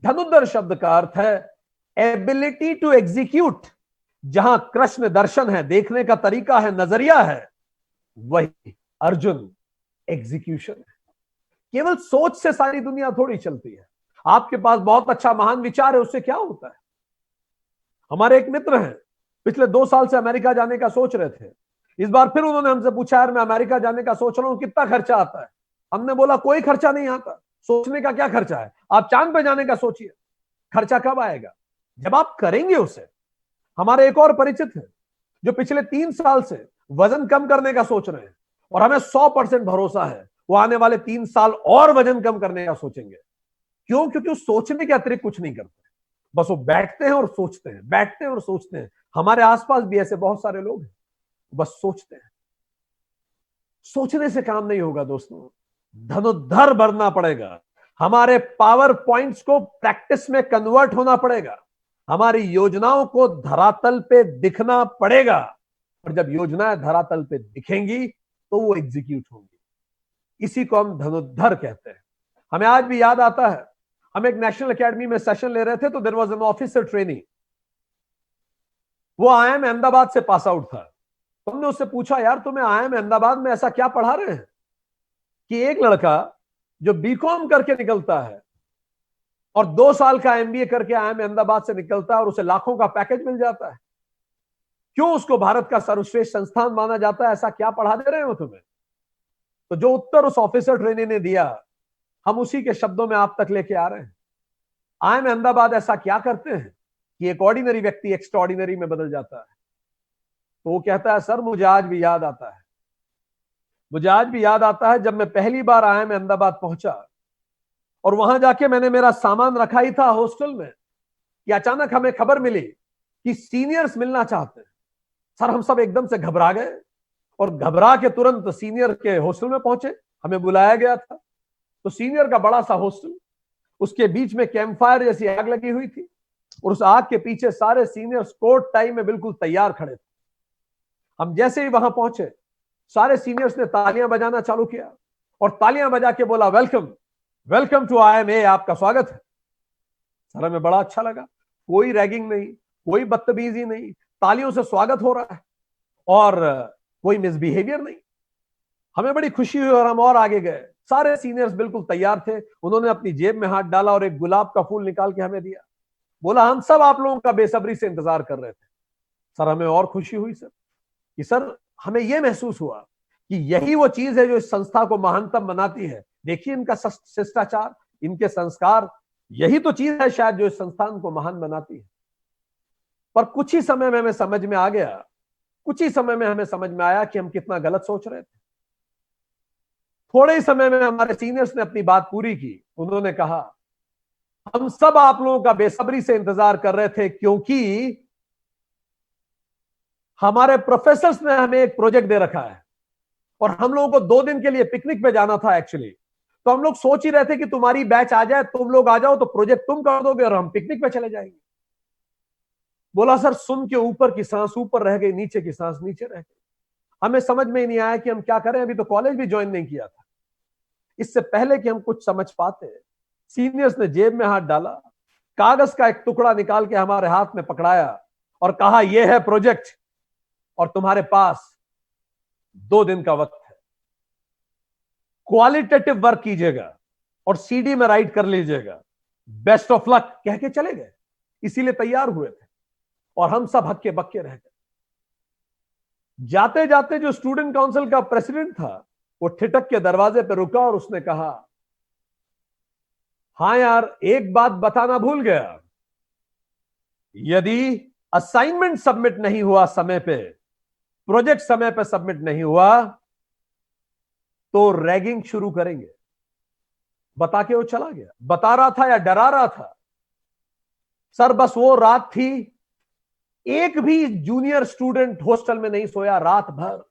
धनुर्धर शब्द का अर्थ है एबिलिटी टू एग्जीक्यूट। जहां कृष्ण दर्शन है, देखने का तरीका है, नजरिया है, वही अर्जुन एग्जीक्यूशन है। केवल सोच से सारी दुनिया थोड़ी चलती है। आपके पास बहुत अच्छा महान विचार है, उससे क्या होता है? हमारे एक मित्र हैं, पिछले 2 साल से अमेरिका जाने का सोच रहे थे। इस बार फिर उन्होंने हमसे पूछा, यार मैं अमेरिका जाने का सोच रहा हूं, कितना खर्चा आता है? हमने बोला कोई खर्चा नहीं आता। सोचने का क्या खर्चा है? आप चांद पे जाने का सोचिए। खर्चा कब आएगा? जब आप करेंगे उसे। हमारे एक और परिचित है जो पिछले 3 साल से वजन कम करने का सोच रहे हैं और हमें 100% भरोसा है वो आने वाले 3 साल और वजन कम करने का सोचेंगे। क्यों? क्योंकि वो सोचने के अतिरिक्त कुछ नहीं करते, बस वो बैठते हैं और सोचते हैं, बैठते हैं और सोचते हैं। हमारे आसपास भी ऐसे बहुत सारे लोग हैं, बस सोचते हैं। सोचने से काम नहीं होगा दोस्तों, धनुर्धर बनना पड़ेगा। हमारे पावर पॉइंट्स को प्रैक्टिस में कन्वर्ट होना पड़ेगा। हमारी योजनाओं को धरातल पे दिखना पड़ेगा। और जब योजनाएं धरातल पे दिखेंगी तो वो एग्जीक्यूट होंगी। इसी को हम धनुर्धर कहते हैं। हमें आज भी याद आता है, हम एक नेशनल एकेडमी में सेशन ले रहे थे तो there was an officer trainee. वो IIM अहमदाबाद से पास आउट था। तो हमने उससे पूछा, यार तुम्हें IIM अहमदाबाद में ऐसा क्या पढ़ा रहे हैं कि एक लड़का जो बीकॉम करके निकलता है और 2 साल का MBA करके IIM अहमदाबाद से निकलता है और उसे लाखों का पैकेज मिल जाता है? क्यों उसको भारत का सर्वश्रेष्ठ संस्थान माना जाता है? ऐसा क्या पढ़ा दे रहे हो तुम्हें? तो जो उत्तर उस ऑफिसर ट्रेनी ने दिया, हम उसी के शब्दों में आप तक लेके आ रहे हैं। IIM अहमदाबाद ऐसा क्या करते हैं कि एक ऑर्डिनरी व्यक्ति एक्स्ट्राऑर्डिनरी में बदल जाता है? तो वो कहता है, सर मुझे आज भी याद आता है, मुझे आज भी याद आता है जब मैं पहली बार IIM अहमदाबाद पहुंचा और वहां जाके मैंने मेरा सामान रखा ही था हॉस्टल में कि अचानक हमें खबर मिली कि सीनियर्स मिलना चाहते हैं। सर हम सब एकदम से घबरा गए और घबरा के तुरंत सीनियर के हॉस्टल में पहुंचे। हमें बुलाया गया था तो सीनियर का बड़ा सा हॉस्टल, उसके बीच में कैंप फायर जैसी आग लगी हुई थी और उस आग के पीछे सारे सीनियर्स कोट टाई में बिल्कुल तैयार खड़े थे। हम जैसे ही वहां पहुंचे, सारे सीनियर्स ने तालियां बजाना चालू किया और तालियां बजा के बोला, वेलकम वेलकम टू IIM, आपका स्वागत है। सर हमें बड़ा अच्छा लगा, कोई रैगिंग नहीं, कोई बदतमीजी नहीं, तालियों से स्वागत हो रहा है और कोई मिसबिहेवियर नहीं। हमें बड़ी खुशी हुई और हम और आगे गए। सारे सीनियर्स बिल्कुल तैयार थे। उन्होंने अपनी जेब में हाथ डाला और एक गुलाब का फूल निकाल के हमें दिया। बोला, हम सब आप लोगों का बेसब्री से इंतजार कर रहे थे। सर हमें और खुशी हुई सर कि सर हमें यह महसूस हुआ कि यही वो चीज है जो इस संस्था को महानतम बनाती है। देखिए इनका शिष्टाचार, इनके संस्कार, यही तो चीज है शायद जो इस संस्थान को महान बनाती है। पर कुछ ही समय में हमें समझ में आ गया, कुछ ही समय में हमें समझ में आया कि हम कितना गलत सोच रहे थे। थोड़े ही समय में हमारे सीनियर्स ने अपनी बात पूरी की। उन्होंने कहा, हम सब आप लोगों का बेसब्री से इंतजार कर रहे थे क्योंकि हमारे प्रोफेसर्स ने हमें एक प्रोजेक्ट दे रखा है और हम लोगों को 2 दिन के लिए पिकनिक पे जाना था एक्चुअली। तो हम लोग सोच ही रहे थे कि तुम्हारी बैच आ जाए, तुम लोग आ जाओ तो प्रोजेक्ट तुम कर दोगे और हम पिकनिक पे चले जाएंगे। बोला सर सुन के ऊपर की सांस ऊपर रह गई, नीचे की सांस नीचे रह गई। हमें समझ में ही नहीं आया कि हम क्या करें, अभी तो कॉलेज भी ज्वाइन नहीं किया था। इससे पहले कि हम कुछ समझ पाते, सीनियर्स ने जेब में हाथ डाला, कागज का एक टुकड़ा निकाल के हमारे हाथ में पकड़ाया और कहा यह है प्रोजेक्ट और तुम्हारे पास 2 दिन का वक्त है, क्वालिटेटिव वर्क कीजिएगा और सीडी में राइट कर लीजिएगा, बेस्ट ऑफ लक कह के चले गए। इसीलिए तैयार हुए थे और हम सब हक्के बक्के रह गए। जाते जाते जो स्टूडेंट काउंसिल का प्रेसिडेंट था वो ठिठक के दरवाजे पर रुका और उसने कहा, हां यार एक बात बताना भूल गया, यदि असाइनमेंट सबमिट नहीं हुआ समय पे, प्रोजेक्ट समय पे सबमिट नहीं हुआ तो रैगिंग शुरू करेंगे। बता के वो चला गया। बता रहा था या डरा रहा था? सर बस वो रात थी, एक भी जूनियर स्टूडेंट हॉस्टल में नहीं सोया रात भर।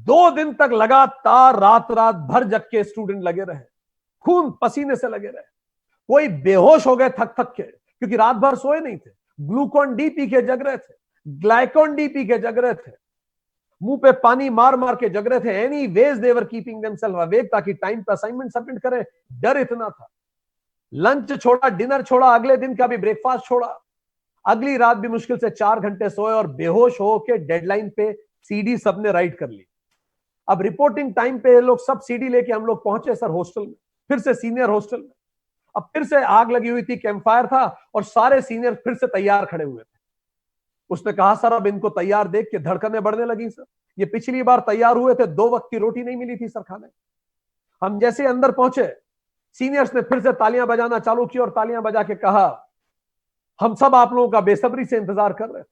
2 दिन तक लगातार रात रात भर जग के स्टूडेंट लगे रहे, खून पसीने से लगे रहे। कोई बेहोश हो गए थक थक के, क्योंकि रात भर सोए नहीं थे। ग्लूकॉन डी पी के जग रहे थे, ग्लाइकॉन डी पी के जग रहे थे, मुंह पे पानी मार मार के जग रहे थे। एनी वेज देवर कीपिंग देमसेल्फ अवेक ताकि टाइम पे असाइनमेंट सबमिट करें। डर इतना था। लंच छोड़ा, डिनर छोड़ा, अगले दिन का भी ब्रेकफास्ट छोड़ा। अगली रात भी मुश्किल से 4 घंटे सोए और बेहोश हो के डेडलाइन पे सीडी सबने राइट कर ली। अब रिपोर्टिंग टाइम पे लोग सब सीडी लेके हम लोग पहुंचे सर हॉस्टल में, फिर से सीनियर हॉस्टल में। अब फिर से आग लगी हुई थी, कैंपफायर था और सारे सीनियर फिर से तैयार खड़े हुए थे। उसने कहा सर अब इनको तैयार देख के धड़कनें बढ़ने लगी सर। ये पिछली बार तैयार हुए थे, 2 वक्त की रोटी नहीं मिली थी सर खाने। हम जैसे अंदर पहुंचे, सीनियर्स ने फिर से तालियां बजाना चालू की और तालियां बजा के कहा, हम सब आप लोगों का बेसब्री से इंतजार कर रहे थे।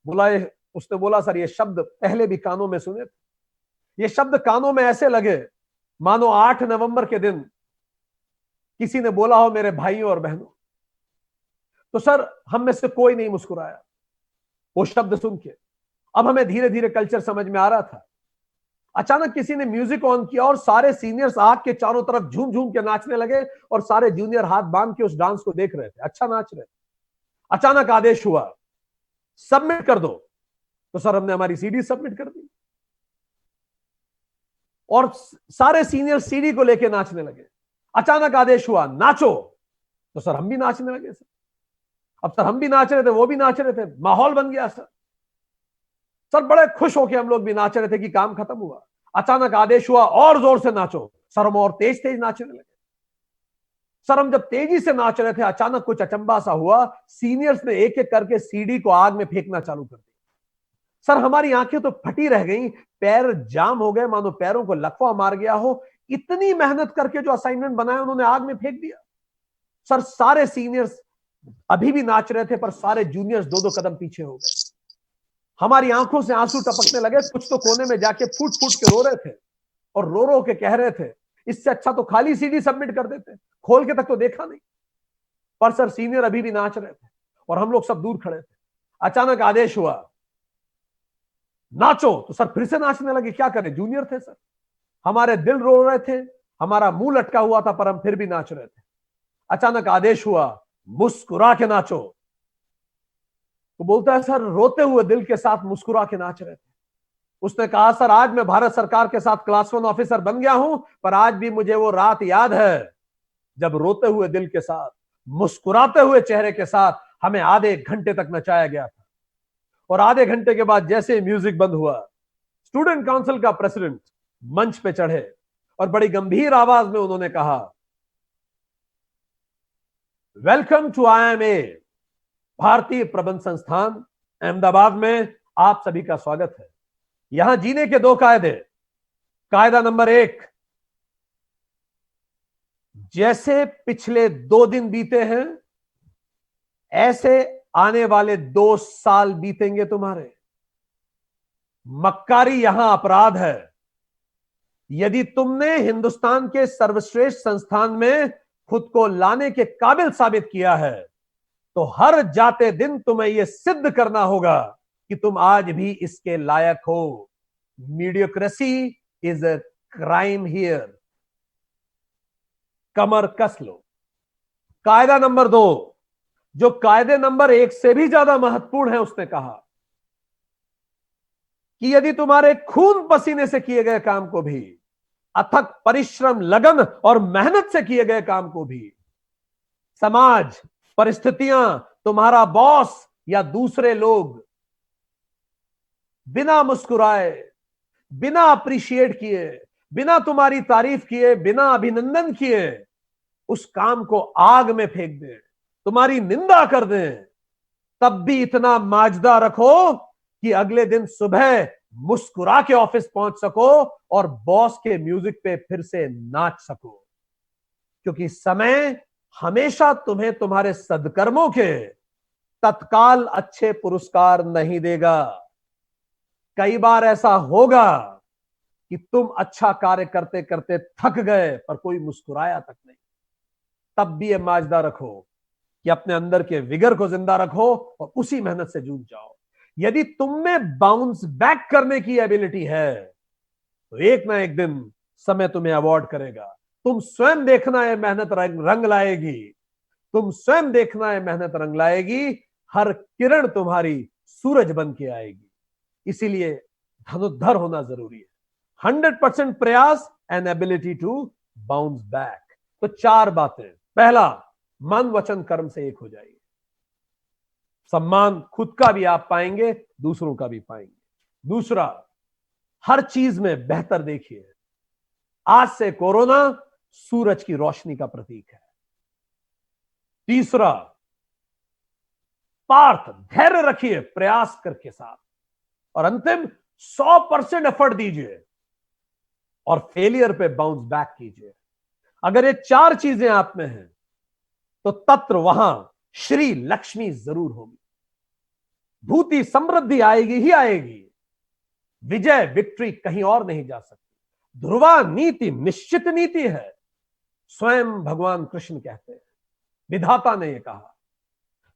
बुलाए, उसने बोला सर ये शब्द पहले भी कानों में सुने थे। ये शब्द कानों में ऐसे लगे मानो 8 नवंबर के दिन किसी ने बोला हो मेरे भाइयों और बहनों। तो सर हम में से कोई नहीं मुस्कुराया वो शब्द सुन के। अब हमें धीरे धीरे कल्चर समझ में आ रहा था। अचानक किसी ने म्यूजिक ऑन किया और सारे सीनियर्स आग के चारों तरफ झूम झूम के नाचने लगे और सारे जूनियर हाथ बांध के उस डांस को देख रहे थे, अच्छा नाच रहे थे। अचानक आदेश हुआ सबमिट कर दो, तो सर हमने हमारी सीडी सबमिट कर दी और सारे सीनियर सीडी को लेके नाचने लगे। अचानक आदेश हुआ नाचो, तो सर हम भी नाचने लगे सर। अब सर हम भी नाच रहे थे, वो भी नाच रहे थे, माहौल बन गया सर। सर बड़े खुश होके हम लोग भी नाच रहे थे कि काम खत्म हुआ। अचानक आदेश हुआ और जोर से नाचो, सर हम और तेज तेज नाचने लगे। सर हम जब तेजी से नाच रहे थे, अचानक कुछ अचंबा सा हुआ, सीनियर्स ने एक एक करके सीडी को आग में फेंकना चालू कर दिया। सर हमारी आंखें तो फटी रह गई, पैर जाम हो गए, मानो पैरों को लकवा मार गया हो। इतनी मेहनत करके जो असाइनमेंट बनाया उन्होंने आग में फेंक दिया। सर सारे सीनियर्स अभी भी नाच रहे थे, पर सारे जूनियर्स 2-2 कदम पीछे हो गए। हमारी आंखों से आंसू टपकने लगे। कुछ तो कोने में जाके फूट फूट के रो रहे थे और रो रो के कह रहे थे, इससे अच्छा तो खाली सीडी सबमिट कर देते, खोल के तक तो देखा नहीं। पर सर सीनियर अभी भी नाच रहे थे और हम लोग सब दूर खड़े थे। अचानक आदेश हुआ नाचो, तो सर फिर से नाचने लगे। क्या करें, जूनियर थे सर। हमारे दिल रो रहे थे, हमारा मुंह लटका हुआ था, पर हम फिर भी नाच रहे थे। अचानक आदेश हुआ मुस्कुरा के नाचो, तो बोलता है सर रोते हुए दिल के साथ मुस्कुरा के नाच रहे थे। उसने कहा सर आज मैं भारत सरकार के साथ क्लास 1 ऑफिसर बन गया हूं, पर आज भी मुझे वो रात याद है जब रोते हुए दिल के साथ, मुस्कुराते हुए चेहरे के साथ हमें आधे घंटे तक नचाया गया था। और आधे घंटे के बाद जैसे म्यूजिक बंद हुआ, स्टूडेंट काउंसिल का प्रेसिडेंट मंच पे चढ़े और बड़ी गंभीर आवाज में उन्होंने कहा, वेलकम टू IIMA, भारतीय प्रबंध संस्थान अहमदाबाद में आप सभी का स्वागत है। यहां जीने के 2 कायदे। कायदा नंबर 1, जैसे पिछले 2 दिन बीते हैं ऐसे आने वाले 2 साल बीतेंगे तुम्हारे। मक्कारी यहां अपराध है। यदि तुमने हिंदुस्तान के सर्वश्रेष्ठ संस्थान में खुद को लाने के काबिल साबित किया है, तो हर जाते दिन तुम्हें यह सिद्ध करना होगा कि तुम आज भी इसके लायक हो। Mediocrity is a crime here. कमर कस लो। कायदा नंबर 2, जो कायदे नंबर 1 से भी ज्यादा महत्वपूर्ण है, उसने कहा कि यदि तुम्हारे खून पसीने से किए गए काम को भी, अथक परिश्रम, लगन और मेहनत से किए गए काम को भी समाज, परिस्थितियां, तुम्हारा बॉस या दूसरे लोग बिना मुस्कुराए, बिना अप्रिशिएट किए, बिना तुम्हारी तारीफ किए, बिना अभिनंदन किए उस काम को आग में फेंक दें, तुम्हारी निंदा कर दें, तब भी इतना माजदा रखो कि अगले दिन सुबह मुस्कुरा के ऑफिस पहुंच सको और बॉस के म्यूजिक पे फिर से नाच सको। क्योंकि समय हमेशा तुम्हें तुम्हारे सद्कर्मों के तत्काल अच्छे पुरस्कार नहीं देगा। कई बार ऐसा होगा कि तुम अच्छा कार्य करते करते थक गए पर कोई मुस्कुराया तक नहीं। तब भी ये माजदा रखो कि अपने अंदर के विगर को जिंदा रखो और उसी मेहनत से जूझ जाओ। यदि तुम में बाउंस बैक करने की एबिलिटी है तो एक ना एक दिन समय तुम्हें अवार्ड करेगा। तुम स्वयं देखना है मेहनत रंग लाएगी, तुम स्वयं देखना है मेहनत रंग लाएगी। हर किरण तुम्हारी सूरज बन के आएगी। इसीलिए धनुर्धर होना जरूरी है। 100% प्रयास and ability to bounce back. तो 4 बातें। पहला, मन वचन कर्म से एक हो जाइए। सम्मान खुद का भी आप पाएंगे, दूसरों का भी पाएंगे। दूसरा, हर चीज में बेहतर देखिए। आज से कोरोना सूरज की रोशनी का प्रतीक है। तीसरा, पार्थ धैर्य रखिए प्रयास करके साथ। और अंतिम, 100% एफर्ट दीजिए और फेलियर पे बाउंस बैक कीजिए। अगर ये 4 चीजें आप में हैं तो तत्र वहां श्री लक्ष्मी जरूर होगी। भूति समृद्धि आएगी ही आएगी। विजय, विक्ट्री कहीं और नहीं जा सकती। ध्रुवा नीति निश्चित नीति है, स्वयं भगवान कृष्ण कहते हैं, विधाता ने यह कहा।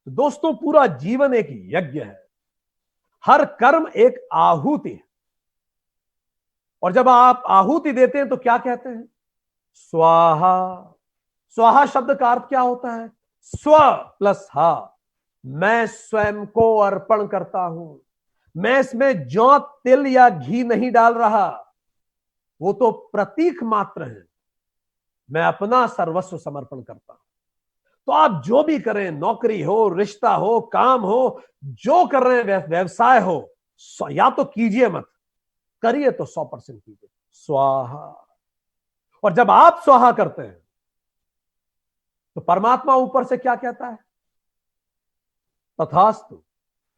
तो दोस्तों, पूरा जीवन एक यज्ञ है, हर कर्म एक आहुति है। और जब आप आहुति देते हैं तो क्या कहते हैं? स्वाहा। स्वाहा शब्द का अर्थ क्या होता है? स्व प्लस हा। मैं स्वयं को अर्पण करता हूं। मैं इसमें जौ, तिल या घी नहीं डाल रहा, वो तो प्रतीक मात्र है। मैं अपना सर्वस्व समर्पण करता हूं। तो आप जो भी करें, नौकरी हो, रिश्ता हो, काम हो, जो कर रहे हैं, व्यवसाय हो, या तो कीजिए मत, करिए तो 100% कीजिए। स्वाहा। और जब आप स्वाहा करते हैं तो परमात्मा ऊपर से क्या कहता है? तथास्तु।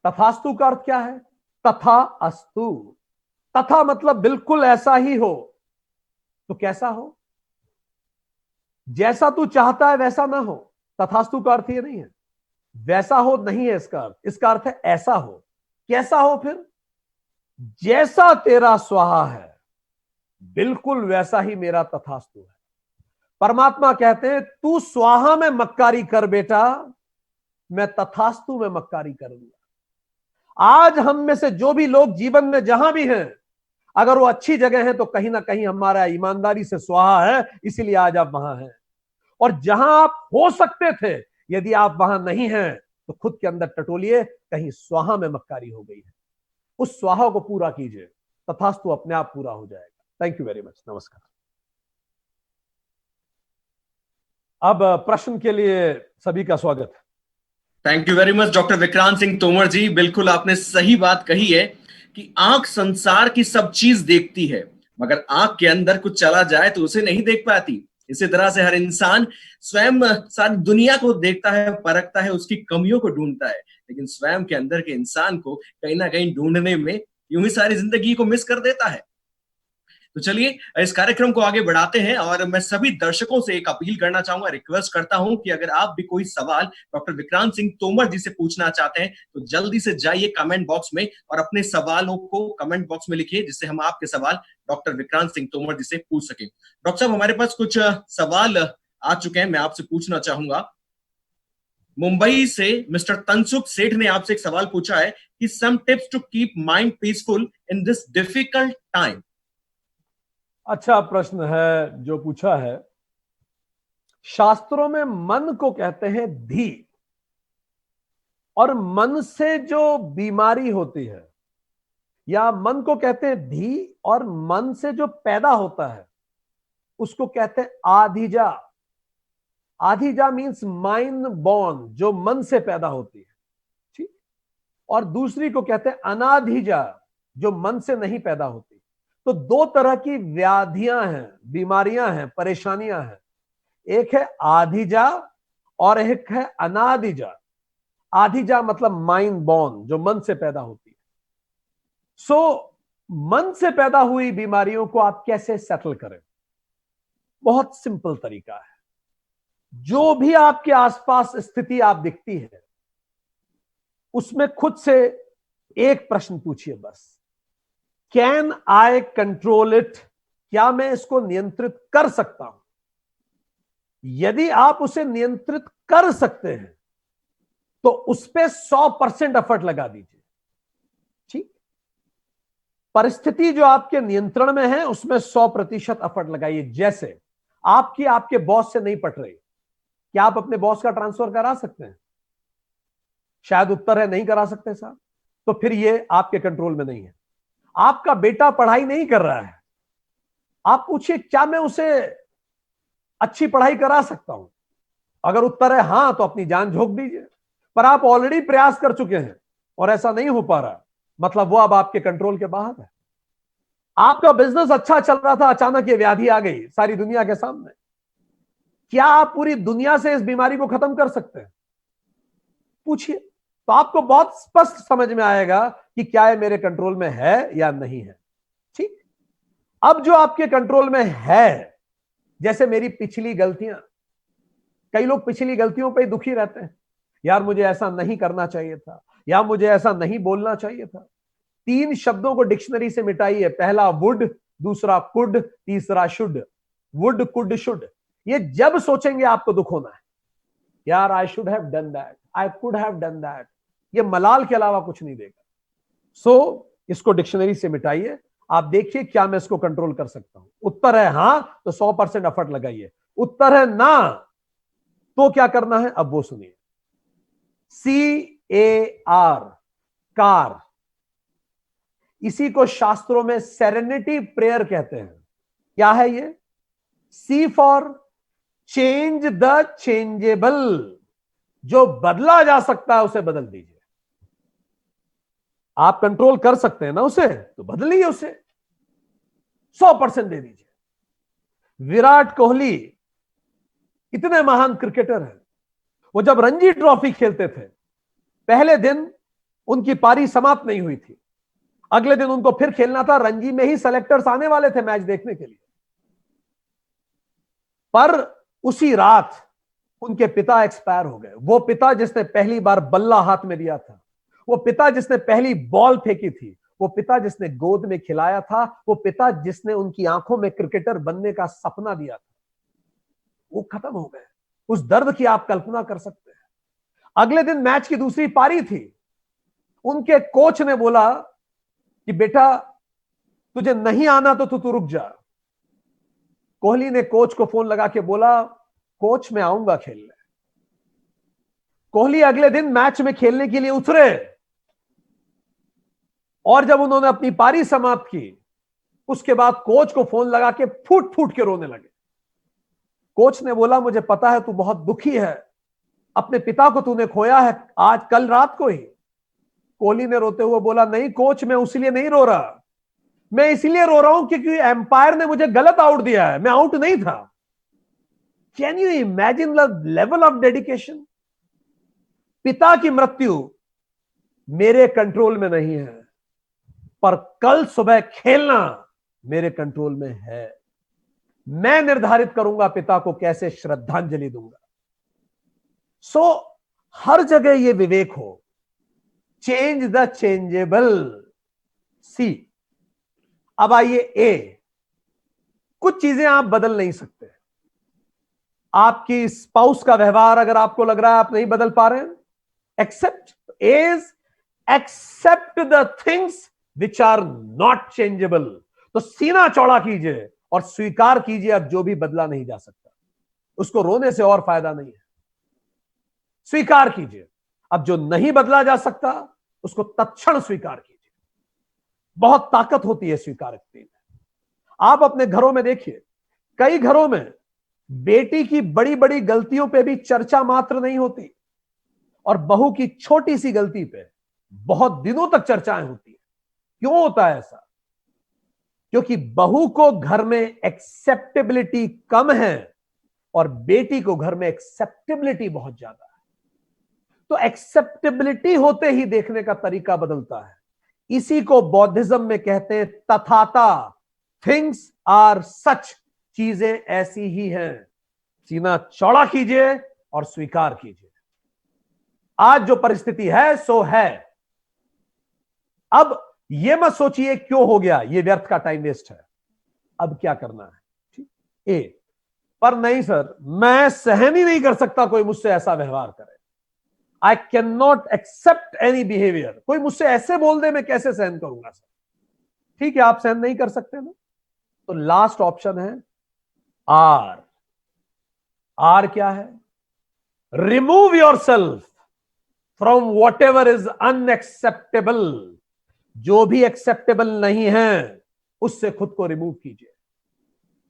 तथास्तु का अर्थ क्या है? तथा अस्तु। तथा मतलब बिल्कुल ऐसा ही हो। तो कैसा हो? जैसा तू चाहता है वैसा ना हो। तथास्तु का अर्थ ये नहीं है वैसा हो, नहीं है इसका अर्थ। इसका अर्थ है ऐसा हो। कैसा हो फिर? जैसा तेरा स्वाहा है बिल्कुल वैसा ही मेरा तथास्तु है। परमात्मा कहते हैं तू स्वाहा में मक्कारी कर बेटा, मैं तथास्तु में मक्कारी करूंगा। आज हम में से जो भी लोग जीवन में जहां भी हैं, अगर वो अच्छी जगह है तो कहीं ना कहीं हमारा ईमानदारी से स्वाहा है, इसीलिए आज आप वहां हैं। और जहां आप हो सकते थे, यदि आप वहां नहीं हैं तो खुद के अंदर टटोलिए, कहीं स्वाहा में मक्कारी हो गई है। उस स्वाहा को पूरा कीजिए, तथास्तु अपने आप पूरा हो जाएगा। Thank you very much. नमस्कार। अब प्रश्न के लिए सभी का स्वागत है। Thank you very much doctor Vikrant Singh Tomar ji. बिल्कुल आपने सही बात कही है कि आंख संसार की सब चीज देखती है, मगर आंख के अंदर कुछ चला जाए तो उसे नहीं देख पाती। इसी तरह से हर इंसान स्वयं सारी दुनिया को देखता है, परखता है, उसकी कमियों को ढूंढता है, लेकिन स्वयं के अंदर के इंसान को कहीं ना कहीं ढूंढने में यूं ही सारी जिंदगी को मिस कर देता है। तो चलिए इस कार्यक्रम को आगे बढ़ाते हैं और मैं सभी दर्शकों से एक अपील करना चाहूंगा, रिक्वेस्ट करता हूं कि अगर आप भी कोई सवाल डॉक्टर विक्रांत सिंह तोमर जी से पूछना चाहते हैं तो जल्दी से जाइए कमेंट बॉक्स में और अपने सवालों को कमेंट बॉक्स में लिखिए, जिससे हम आपके सवाल डॉक्टर विक्रांत सिंह तोमर जी से पूछ सके। डॉक्टर साहब, हमारे पास कुछ सवाल आ चुके हैं, मैं आपसे पूछना चाहूंगा। मुंबई से मिस्टर तनसुख सेठ ने आपसे एक सवाल पूछा है कि some tips to keep mind peaceful in this difficult time. अच्छा प्रश्न है जो पूछा है। शास्त्रों में मन को कहते हैं धी। और मन से जो बीमारी होती है, या मन को कहते हैं धी, और मन से जो पैदा होता है उसको कहते हैं आधिजा। आधिजा मींस माइंड बॉर्न, जो मन से पैदा होती है, ठीक। और दूसरी को कहते हैं अनाधिजा, जो मन से नहीं पैदा होती। तो दो तरह की व्याधियां हैं, बीमारियां हैं, परेशानियां हैं। एक है आधिजा और एक है अनाधिजा। आधिजा मतलब माइंड बॉर्न, जो मन से पैदा होती है। सो मन से पैदा हुई बीमारियों को आप कैसे सेटल करें? बहुत सिंपल तरीका है। जो भी आपके आसपास स्थिति आप दिखती है, उसमें खुद से एक प्रश्न पूछिए बस, कैन आई कंट्रोल इट? क्या मैं इसको नियंत्रित कर सकता हूं? यदि आप उसे नियंत्रित कर सकते हैं तो उस पर 100% एफर्ट लगा दीजिए, ठीक। परिस्थिति जो आपके नियंत्रण में है उसमें 100% एफर्ट लगाइए। जैसे आपकी आपके बॉस से नहीं पट रही, क्या आप अपने बॉस का ट्रांसफर करा सकते हैं? शायद उत्तर है नहीं करा सकते साहब। तो फिर ये आपके कंट्रोल में नहीं है। आपका बेटा पढ़ाई नहीं कर रहा है, आप पूछिए क्या मैं उसे अच्छी पढ़ाई करा सकता हूं? अगर उत्तर है हां, तो अपनी जान झोंक दीजिए। पर आप ऑलरेडी प्रयास कर चुके हैं और ऐसा नहीं हो पा रहा, मतलब वो अब आपके कंट्रोल के बाहर है। आपका बिजनेस अच्छा चल रहा था, अचानक ये व्याधि आ गई सारी दुनिया के सामने। क्या आप पूरी दुनिया से इस बीमारी को खत्म कर सकते हैं? पूछिए, तो आपको बहुत स्पष्ट समझ में आएगा कि क्या ये मेरे कंट्रोल में है या नहीं है, ठीक। अब जो आपके कंट्रोल में है, जैसे मेरी पिछली गलतियां, कई लोग पिछली गलतियों पे ही दुखी रहते हैं। यार मुझे ऐसा नहीं करना चाहिए था, या मुझे ऐसा नहीं बोलना चाहिए था। 3 शब्दों को डिक्शनरी से मिटाइए। पहला वुड, दूसरा कुड, तीसरा शुड। वुड, कुड, शुड, ये जब सोचेंगे आपको दुख होना है। यार I should have done that, I could have done that, ये मलाल के अलावा कुछ नहीं देगा। सो इसको डिक्शनरी से मिटाइए। आप देखिए क्या मैं इसको कंट्रोल कर सकता हूं। उत्तर है हां, तो 100% एफर्ट लगाइए। उत्तर है ना, तो क्या करना है अब वो सुनिए। CAR, कार, इसी को शास्त्रों में सेरेनिटी प्रेयर कहते हैं। क्या है ये? C for change the changeable, जो बदला जा सकता है उसे बदल दीजिए। आप कंट्रोल कर सकते हैं ना उसे, तो बदलिए उसे, 100% दे दीजिए। विराट कोहली इतने महान क्रिकेटर हैं, वो जब रणजी ट्रॉफी खेलते थे, पहले दिन उनकी पारी समाप्त नहीं हुई थी, अगले दिन उनको फिर खेलना था। रणजी में ही सेलेक्टर्स आने वाले थे मैच देखने के लिए, पर उसी रात उनके पिता एक्सपायर हो गए। वो पिता जिसने पहली बार बल्ला हाथ में दिया था, वो पिता जिसने पहली बॉल फेंकी थी, वो पिता जिसने गोद में खिलाया था, वो पिता जिसने उनकी आंखों में क्रिकेटर बनने का सपना दिया था, वो खत्म हो गए। उस दर्द की आप कल्पना कर सकते हैं। अगले दिन मैच की दूसरी पारी थी। उनके कोच ने बोला कि बेटा तुझे नहीं आना तो तू रुक जा। कोहली ने कोच को फोन लगा के बोला, कोच मैं आऊंगा खेलने। कोहली अगले दिन मैच में खेलने के लिए उतरे, और जब उन्होंने अपनी पारी समाप्त की, उसके बाद कोच को फोन लगा के फूट फूट के रोने लगे। कोच ने बोला, मुझे पता है तू बहुत दुखी है, अपने पिता को तूने खोया है आज कल रात को ही। कोहली ने रोते हुए बोला, नहीं कोच, मैं उसलिए नहीं रो रहा, मैं इसलिए रो रहा हूं क्योंकि एम्पायर ने मुझे गलत आउट दिया है, मैं आउट नहीं था। Can you imagine the level of dedication? पिता की मृत्यु मेरे कंट्रोल में नहीं है, पर कल सुबह खेलना मेरे कंट्रोल में है। मैं निर्धारित करूंगा पिता को कैसे श्रद्धांजलि दूंगा। सो हर जगह यह विवेक हो, चेंज द चेंजेबल। सी, अब आइए ए। कुछ चीजें आप बदल नहीं सकते। आपकी स्पाउस का व्यवहार अगर आपको लग रहा है आप नहीं बदल पा रहे हैं, accept is accept the things which are not changeable. तो सीना चौड़ा कीजिए और स्वीकार कीजिए अब जो भी बदला नहीं जा सकता। उसको रोने से और फायदा नहीं है। स्वीकार कीजिए अब जो नहीं बदला जा सकता उसको तत्क्षण स्वीकार कीजिए। बहुत ताकत होती है स्वीकारोक्ति में। आप अपने घरों में देखिए, कई घरों में बेटी की बड़ी बड़ी गलतियों पे भी चर्चा मात्र नहीं होती, और बहू की छोटी सी गलती पे बहुत दिनों तक चर्चाएं होती है। क्यों होता है ऐसा? क्योंकि बहू को घर में एक्सेप्टेबिलिटी कम है और बेटी को घर में एक्सेप्टेबिलिटी बहुत ज्यादा है। तो एक्सेप्टेबिलिटी होते ही देखने का तरीका बदलता है। इसी को बौद्धिज्म में कहते हैं तथाता, थिंग्स आर सच, चीजें ऐसी ही हैं। सीना चौड़ा कीजिए और स्वीकार कीजिए, आज जो परिस्थिति है सो है। अब यह मत सोचिए क्यों हो गया, यह व्यर्थ का टाइम वेस्ट है, अब क्या करना है। ठीक ए, पर नहीं सर, मैं सहन ही नहीं कर सकता कोई मुझसे ऐसा व्यवहार करे। I can not accept any behaviour. कोई मुझसे ऐसे बोल दे, मैं कैसे सहन करूंगा सर? ठीक है, आप सहन नहीं कर सकते ना, तो लास्ट ऑप्शन है आर। आर क्या है? Remove your self from what ever is unacceptable. जो भी एक्सेप्टेबल नहीं है उससे खुद को रिमूव कीजिए।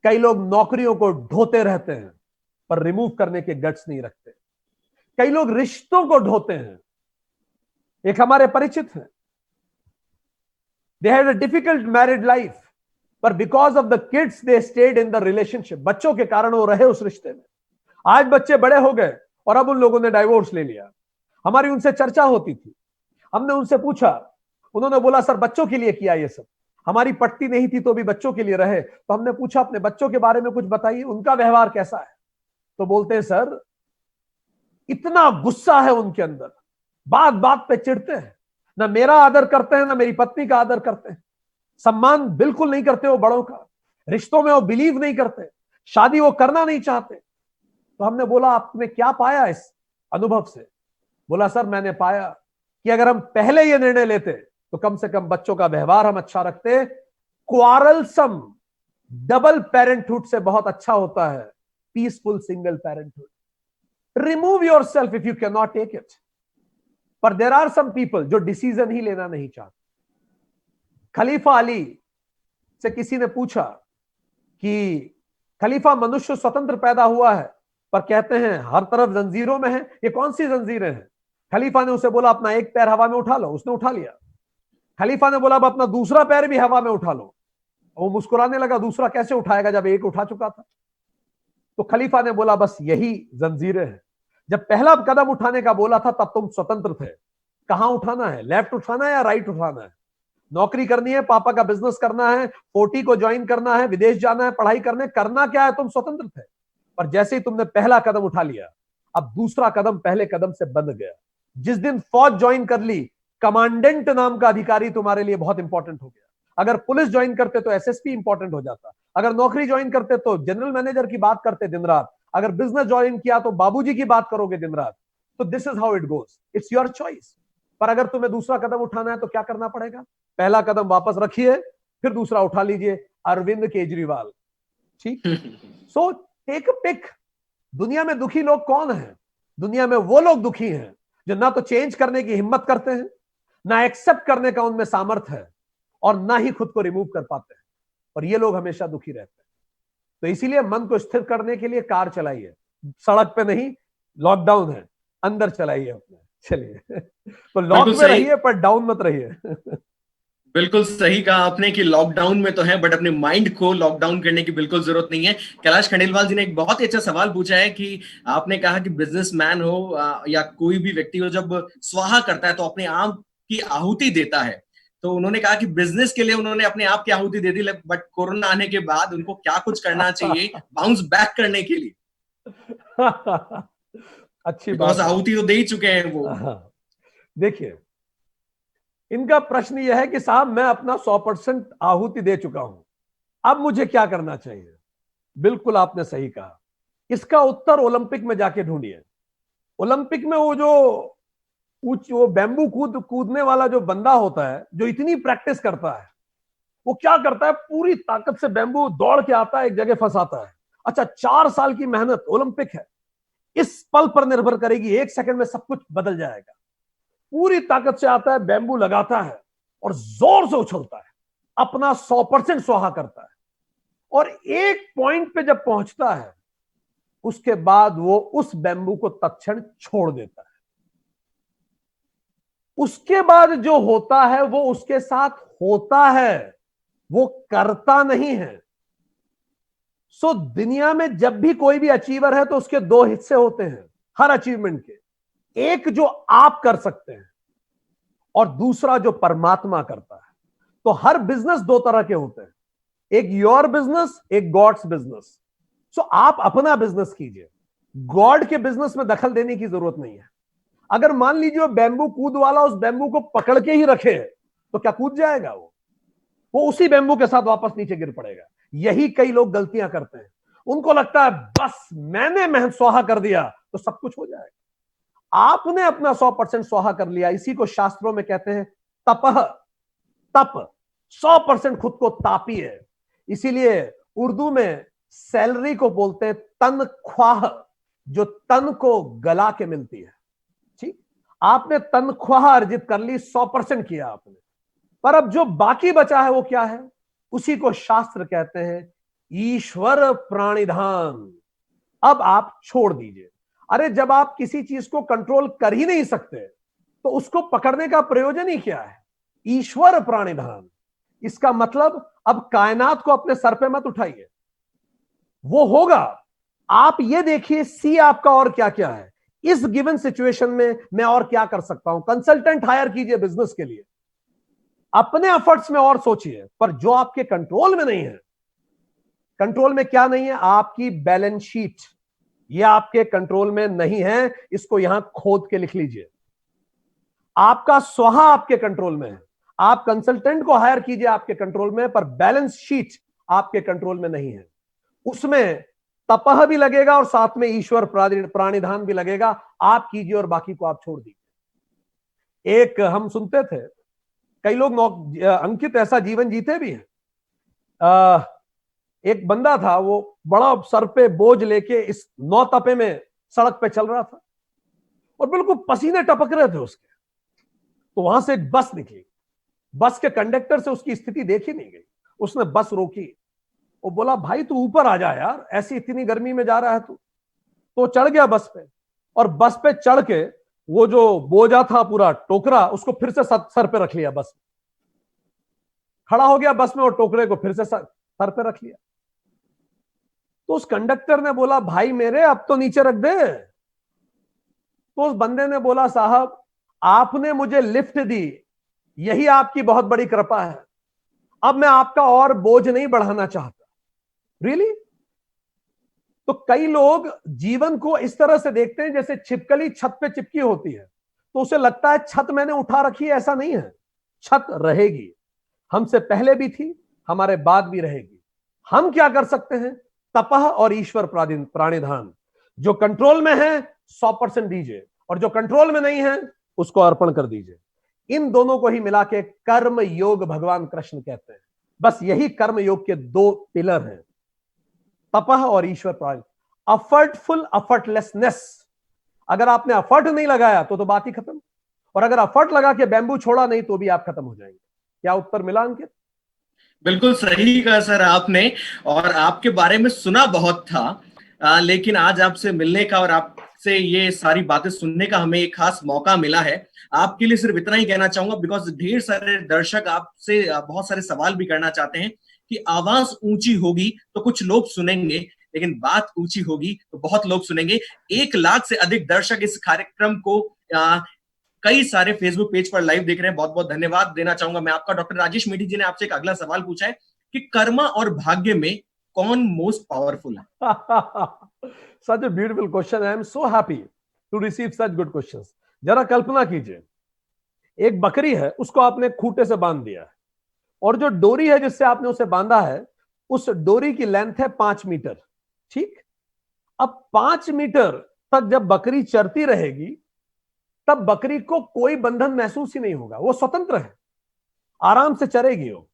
कई लोग नौकरियों को ढोते रहते हैं पर रिमूव करने के गट्स नहीं रखते। कई लोग रिश्तों को ढोते हैं। एक हमारे परिचित हैं, they had a difficult married life, पर because of the kids they stayed in the relationship. बच्चों के कारण वो रहे उस रिश्ते में। आज बच्चे बड़े हो गए और अब उन लोगों ने डाइवोर्स ले लिया। हमारी उनसे चर्चा होती थी, हमने उनसे पूछा, उन्होंने बोला सर बच्चों के लिए किया ये सब, हमारी पटती नहीं थी तो भी बच्चों के लिए रहे। तो हमने पूछा अपने बच्चों के बारे में कुछ बताइए, उनका व्यवहार कैसा है? तो बोलते हैं सर इतना गुस्सा है उनके अंदर, बात बात पे चिढ़ते हैं, ना मेरा आदर करते हैं ना मेरी पत्नी का आदर करते हैं, सम्मान बिल्कुल नहीं करते वो बड़ों का, रिश्तों में वो बिलीव नहीं करते, शादी वो करना नहीं चाहते। तो हमने बोला आपने क्या पाया इस अनुभव से? बोला सर मैंने पाया कि अगर हम पहले ये निर्णय लेते तो कम से कम बच्चों का व्यवहार हम अच्छा रखते। क्वारलसम डबल पेरेंटहुड से बहुत अच्छा होता है peaceful single parenthood. Remove yourself if you can not take it. पर देर आर सम पीपल जो डिसीजन ही लेना नहीं चाहते। खलीफा अली से किसी ने पूछा कि खलीफा मनुष्य स्वतंत्र पैदा हुआ है पर कहते हैं हर तरफ जंजीरों में है, ये कौन सी जंजीरें हैं? खलीफा ने उसे बोला अपना एक पैर हवा में उठा लो, उसने उठा लिया। खलीफा ने बोला अब अपना दूसरा पैर भी हवा में उठा लो, वो मुस्कुराने लगा, दूसरा कैसे उठाएगा जब एक उठा चुका था। तो खलीफा ने बोला बस यही जंजीरें हैं। जब पहला कदम उठाने का बोला था तब तुम स्वतंत्र थे। कहां उठाना है, लेफ्ट उठाना है या राइट उठाना है? नौकरी करनी है, पापा का बिजनेस करना है, 40 को ज्वाइन करना है, विदेश जाना है, पढ़ाई करने, करना क्या है, तुम स्वतंत्र थे। पर जैसे ही तुमने पहला कदम उठा लिया, अब दूसरा कदम पहले कदम से बंध गया। जिस दिन फौज ज्वाइन कर ली, कमांडेंट नाम का अधिकारी तुम्हारे लिए बहुत इंपॉर्टेंट हो गया। अगर पुलिस ज्वाइन करते तो एसएसपी इंपॉर्टेंट हो जाता। अगर नौकरी ज्वाइन करते तो जनरल मैनेजर की बात करते दिन रात। अगर बिजनेस ज्वाइन किया तो बाबूजी की बात करोगे दिन रात। तो this is how it goes, it's your choice. पर अगर तुम्हें दूसरा कदम उठाना है तो क्या करना पड़ेगा? पहला कदम वापस रखिए, फिर दूसरा उठा लीजिए, अरविंद केजरीवाल। ठीक। So take a pick. दुनिया में दुखी लोग कौन हैं? दुनिया में वो लोग दुखी हैं जो ना तो चेंज करने की हिम्मत करते हैं, ना एक्सेप्ट करने का उनमें सामर्थ्य है, और ना ही खुद को रिमूव कर पाते हैं। और ये लोग हमेशा दुखी रहते हैं। तो इसीलिए मन को स्थिर करने के लिए कार चलाइए, सड़क पे नहीं, लॉकडाउन है, अंदर चलाइए अपने। चलिए, तो लॉक में रहिए पर डाउन मत रहिए। बिल्कुल सही कहा आपने कि लॉकडाउन में तो है बट अपने माइंड को लॉकडाउन करने की बिल्कुल जरूरत नहीं है। कैलाश खंडेलवाल जी ने एक बहुत ही अच्छा सवाल पूछा है कि आपने कहा कि बिजनेसमैन हो या कोई भी व्यक्ति हो, जब स्वाहा करता है तो अपने आप की आहुति देता है। तो उन्होंने कहा कि बिजनेस के लिए उन्होंने अपने आप की आहुति दे दी, बट कोरोना आने के बाद उनको क्या कुछ करना चाहिए बाउंस बैक करने के लिए? अच्छी बात, आहुति तो दे ही चुके हैं वो। देखिए, इनका प्रश्न यह है कि साहब मैं अपना 100% आहुति दे चुका हूं, अब मुझे क्या करना चाहिए? बिल्कुल आपने सही कहा। इसका उत्तर ओलंपिक में जाके ढूंढिए। ओलंपिक में वो बैम्बू कूदने वाला जो बंदा होता है, जो इतनी प्रैक्टिस करता है, वो क्या करता है, पूरी ताकत से बैम्बू दौड़ के आता है, एक जगह फंसाता है। अच्छा, 4 साल की मेहनत, ओलंपिक है, इस पल पर निर्भर करेगी, 1 सेकंड में सब कुछ बदल जाएगा। पूरी ताकत से आता है, बैम्बू लगाता है और जोर से उछलता है, अपना 100% स्वाहा करता है, और एक पॉइंट पे जब पहुंचता है उसके बाद वो उस बैम्बू को तत्क्षण छोड़ देता है। उसके बाद जो होता है वो उसके साथ होता है, वो करता नहीं है। सो दुनिया में जब भी कोई भी अचीवर है तो उसके दो हिस्से होते हैं हर अचीवमेंट के, एक जो आप कर सकते हैं और दूसरा जो परमात्मा करता है। तो हर बिजनेस दो तरह के होते हैं, एक योर बिजनेस, एक गॉड्स बिजनेस। सो आप अपना बिजनेस कीजिए, गॉड के बिजनेस में दखल देने की जरूरत नहीं है। अगर मान लीजिए बैम्बू कूद वाला उस बैम्बू को पकड़ के ही रखे तो क्या कूद जाएगा? वो उसी बैम्बू के साथ वापस नीचे गिर पड़ेगा। यही कई लोग गलतियां करते हैं, उनको लगता है बस मैंने मेहनत स्वाहा कर दिया तो सब कुछ हो जाएगा। आपने अपना 100% स्वाहा कर लिया, इसी को शास्त्रों में कहते हैं तपह, तप। 100% खुद को तापी है। इसीलिए उर्दू में सैलरी को बोलते हैं तनख्वाह, जो तन को गला के मिलती है। ठीक, आपने तनख्वाह अर्जित कर ली, 100% किया आपने, पर अब जो बाकी बचा है वो क्या है? उसी को शास्त्र कहते हैं ईश्वर प्राणिधान। अब आप छोड़ दीजिए। अरे जब आप किसी चीज को कंट्रोल कर ही नहीं सकते तो उसको पकड़ने का प्रयोजन ही क्या है? ईश्वर प्राणिधान। इसका मतलब अब कायनात को अपने सर पे मत उठाइए, वो होगा। आप ये देखिए सी आपका और क्या क्या है, इस गिवन सिचुएशन में मैं और क्या कर सकता हूं। कंसल्टेंट हायर कीजिए बिजनेस के लिए, अपने एफर्ट्स में और सोचिए, पर जो आपके कंट्रोल में नहीं है। कंट्रोल में क्या नहीं है? आपकी बैलेंस शीट, ये आपके कंट्रोल में नहीं है, इसको यहां खोद के लिख लीजिए। आपका स्वाहा आपके कंट्रोल में है, आप कंसल्टेंट को हायर कीजिए आपके कंट्रोल में, पर बैलेंस शीट आपके कंट्रोल में नहीं है। उसमें तपह भी लगेगा और साथ में ईश्वर प्राणिधान भी लगेगा। आप कीजिए और बाकी को आप छोड़ दीजिए। एक हम सुनते थे, कई लोग अंकित ऐसा जीवन जीते भी हैं। एक बंदा था, वो बड़ा सर पे बोझ लेके इस नौ तपे में सड़क पे चल रहा था और बिल्कुल पसीने टपक रहे थे उसके। तो वहां से एक बस निकली, बस के कंडक्टर से उसकी स्थिति देखी नहीं गई। उसने बस रोकी, वो बोला भाई तू ऊपर आ जा यार, ऐसी इतनी गर्मी में जा रहा है तू। तो चढ़ गया बस पे, और बस पे चढ़ के वो जो बोझा था पूरा टोकरा, उसको फिर से सर पे रख लिया। बस खड़ा हो गया बस में और टोकरे को फिर से सर पे रख लिया। तो उस कंडक्टर ने बोला भाई मेरे अब तो नीचे रख दे। तो उस बंदे ने बोला साहब आपने मुझे लिफ्ट दी, यही आपकी बहुत बड़ी कृपा है, अब मैं आपका और बोझ नहीं बढ़ाना चाहता। रियली? तो कई लोग जीवन को इस तरह से देखते हैं जैसे छिपकली छत पे चिपकी होती है, तो उसे लगता है छत मैंने उठा रखी है। ऐसा नहीं है, छत रहेगी, हमसे पहले भी थी, हमारे बाद भी रहेगी। हम क्या कर सकते हैं? तपह और ईश्वर प्राणिधान। जो कंट्रोल में है 100% दीजिए, और जो कंट्रोल में नहीं है उसको अर्पण कर दीजिए। इन दोनों को ही मिला के कर्म योग भगवान कृष्ण कहते हैं। बस यही कर्म योग के दो पिलर हैं, तपह और ईश्वर प्राणिधान। अफर्टफुल अफर्टलेसनेस। अगर आपने अफर्ट नहीं लगाया तो बात ही खत्म, और अगर अफर्ट लगा के बैम्बू छोड़ा नहीं तो भी आप खत्म हो जाएंगे। क्या उत्तर मिला अंकित? बिल्कुल सही कहा सर आपने, और आपके बारे में सुना बहुत था, लेकिन आज आपसे मिलने का और आपसे ये सारी बातें सुनने का हमें एक खास मौका मिला है। आपके लिए सिर्फ इतना ही कहना चाहूंगा, बिकॉज ढेर सारे दर्शक आपसे बहुत सारे सवाल भी करना चाहते हैं कि आवाज ऊंची होगी तो कुछ लोग सुनेंगे, लेकिन बात ऊंची होगी तो बहुत लोग सुनेंगे। 1 लाख से अधिक दर्शक इस कार्यक्रम को कई सारे फेसबुक पेज पर लाइव देख रहे हैं। बहुत बहुत धन्यवाद देना चाहूंगा मैं आपका। डॉक्टर राजेश मेढ़ी जी ने आपसे एक अगला सवाल पूछा है कि कर्मा और भाग्य में कौन मोस्ट पावरफुल है? Such a beautiful question. I am so happy to receive such good questions. जरा कल्पना कीजिए, एक बकरी है, उसको आपने खूंटे से बांध दिया है, और जो डोरी है जिससे आपने उसे बांधा है, उस डोरी की लेंथ है 5 मीटर। ठीक, अब 5 मीटर तक जब बकरी चरती रहेगी तब बकरी को कोई बंधन महसूस ही नहीं होगा, वो स्वतंत्र है, आराम से चरेगी, वो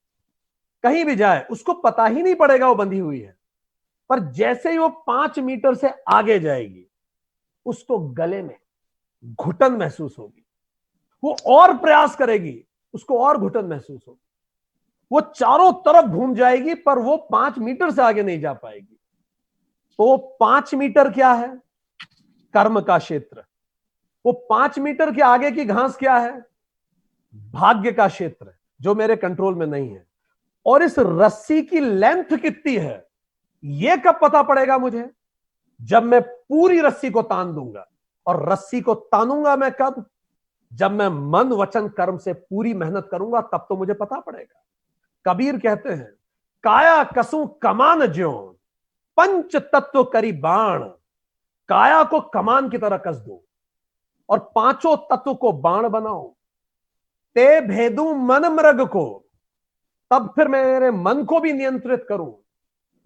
कहीं भी जाए उसको पता ही नहीं पड़ेगा वो बंधी हुई है। पर जैसे ही वो 5 मीटर से आगे जाएगी उसको गले में घुटन महसूस होगी, वो और प्रयास करेगी, उसको और घुटन महसूस होगी, वो चारों तरफ घूम जाएगी, पर वो 5 मीटर से आगे नहीं जा पाएगी। तो 5 मीटर क्या है? कर्म का क्षेत्र। वो 5 मीटर के आगे की घास क्या है? भाग्य का क्षेत्र, जो मेरे कंट्रोल में नहीं है। और इस रस्सी की लेंथ कितनी है, यह कब पता पड़ेगा मुझे? जब मैं पूरी रस्सी को तान दूंगा। और रस्सी को तानूंगा मैं कब? जब मैं मन वचन कर्म से पूरी मेहनत करूंगा, तब तो मुझे पता पड़ेगा। कबीर कहते हैं, काया कसू कमान ज्यों, पंच तत्व करी बाण। काया को कमान की तरह कस दो और पांचों तत्व को बाण बनाओ। ते भेदू मन मृग को, तब फिर मैं मेरे मन को भी नियंत्रित करूं,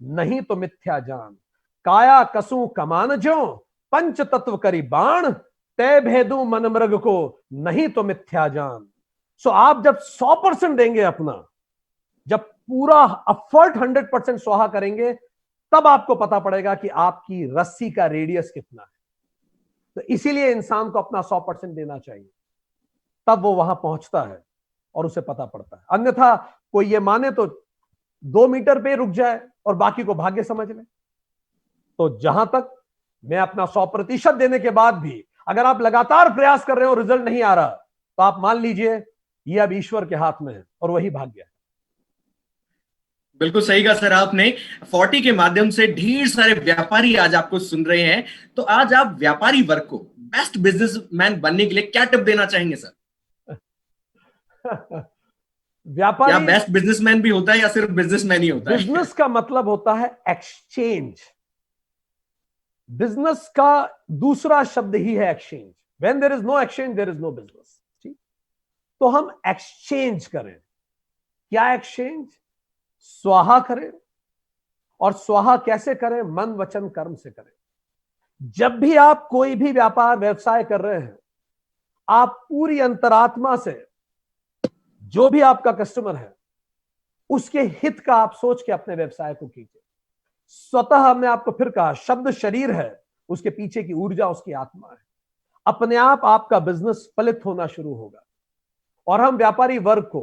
नहीं तो मिथ्या जान। काया कसू कमान ज्यों, पंच तत्व करी बाण। ते भेदू मन मृग को, नहीं तो मिथ्या जान। सो आप जब 100% देंगे अपना, जब पूरा एफर्ट 100% स्वाहा करेंगे, तब आपको पता पड़ेगा कि आपकी रस्सी का रेडियस कितना है। तो इसीलिए इंसान को अपना 100% देना चाहिए, तब वो वहां पहुंचता है और उसे पता पड़ता है। अन्यथा कोई ये माने तो 2 मीटर पे रुक जाए और बाकी को भाग्य समझ ले। तो जहां तक मैं अपना 100% देने के बाद भी अगर आप लगातार प्रयास कर रहे हो, रिजल्ट नहीं आ रहा, तो आप मान लीजिए ये अब ईश्वर के हाथ में है और वही भाग्य है। बिल्कुल सही कहा सर आपने। 40 के माध्यम से ढेर सारे व्यापारी आज आपको सुन रहे हैं, तो आज आप व्यापारी वर्ग को बेस्ट बिजनेसमैन बनने के लिए क्या टिप देना चाहेंगे सर? व्यापारी, या बेस्ट बिजनेसमैन भी होता है या सिर्फ बिजनेसमैन ही होता है? बिजनेस का मतलब होता है एक्सचेंज। बिजनेस का दूसरा शब्द ही है exchange. When there is no exchange, there is no business. ठीक, तो हम एक्सचेंज करें। क्या एक्सचेंज? स्वाहा करें। और स्वाहा कैसे करें? मन वचन कर्म से करें। जब भी आप कोई भी व्यापार व्यवसाय कर रहे हैं, आप पूरी अंतरात्मा से जो भी आपका कस्टमर है, उसके हित का आप सोच के अपने व्यवसाय को कीजिए। स्वतः हमने आपको फिर कहा, शब्द शरीर है, उसके पीछे की ऊर्जा उसकी आत्मा है। अपने आप आपका बिजनेस फलित होना शुरू होगा। और हम व्यापारी वर्ग को,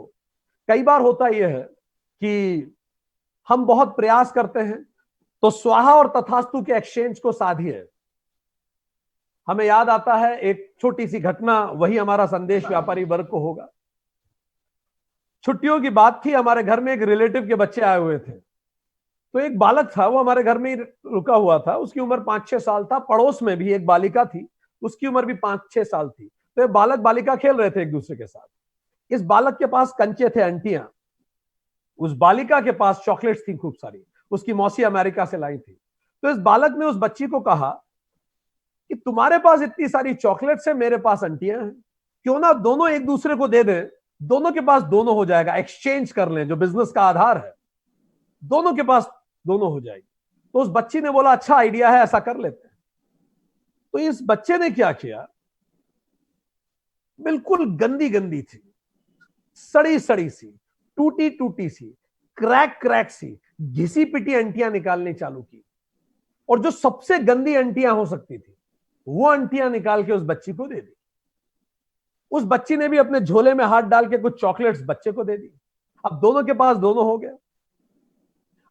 कई बार होता यह है कि हम बहुत प्रयास करते हैं, तो स्वाहा और तथास्तु के एक्सचेंज को साधिए। हमें याद आता है एक छोटी सी घटना, वही हमारा संदेश व्यापारी वर्ग को होगा। छुट्टियों की बात थी, हमारे घर में एक रिलेटिव के बच्चे आए हुए थे। तो एक बालक था, वो हमारे घर में ही रुका हुआ था। उसकी उम्र 5-6 साल था। पड़ोस में भी एक बालिका थी, उसकी उम्र भी 5-6 साल थी। तो ये बालक बालिका खेल रहे थे एक दूसरे के साथ। इस बालक के पास कंचे थे, अंटियां। उस बालिका के पास चॉकलेट्स थी खूब सारी, उसकी मौसी अमेरिका से लाई थी। तो इस बालक ने उस बच्ची को कहा कि तुम्हारे पास इतनी सारी चॉकलेट्स है, मेरे पास अंटियां हैं, क्यों ना दोनों एक दूसरे को दे दें, दोनों के पास दोनों हो जाएगा। एक्सचेंज कर लें, जो बिजनेस का आधार है, दोनों के पास दोनों हो जाएगी। तो उस बच्ची ने बोला, अच्छा आइडिया है, ऐसा कर लेते हैं। तो इस बच्चे ने क्या किया, बिल्कुल गंदी गंदी थी, सड़ी सड़ी सी, टूटी टूटी सी, क्रैक क्रैक सी, घिसी पिटी अंटियां निकालनी चालू की। और जो सबसे गंदी अंटियां हो सकती थी, वो अंटियां निकाल के उस बच्ची को दे दी। उस बच्ची ने भी अपने झोले में हाथ डाल के कुछ चॉकलेट्स बच्चे को दे दी। अब दोनों के पास दोनों हो गया।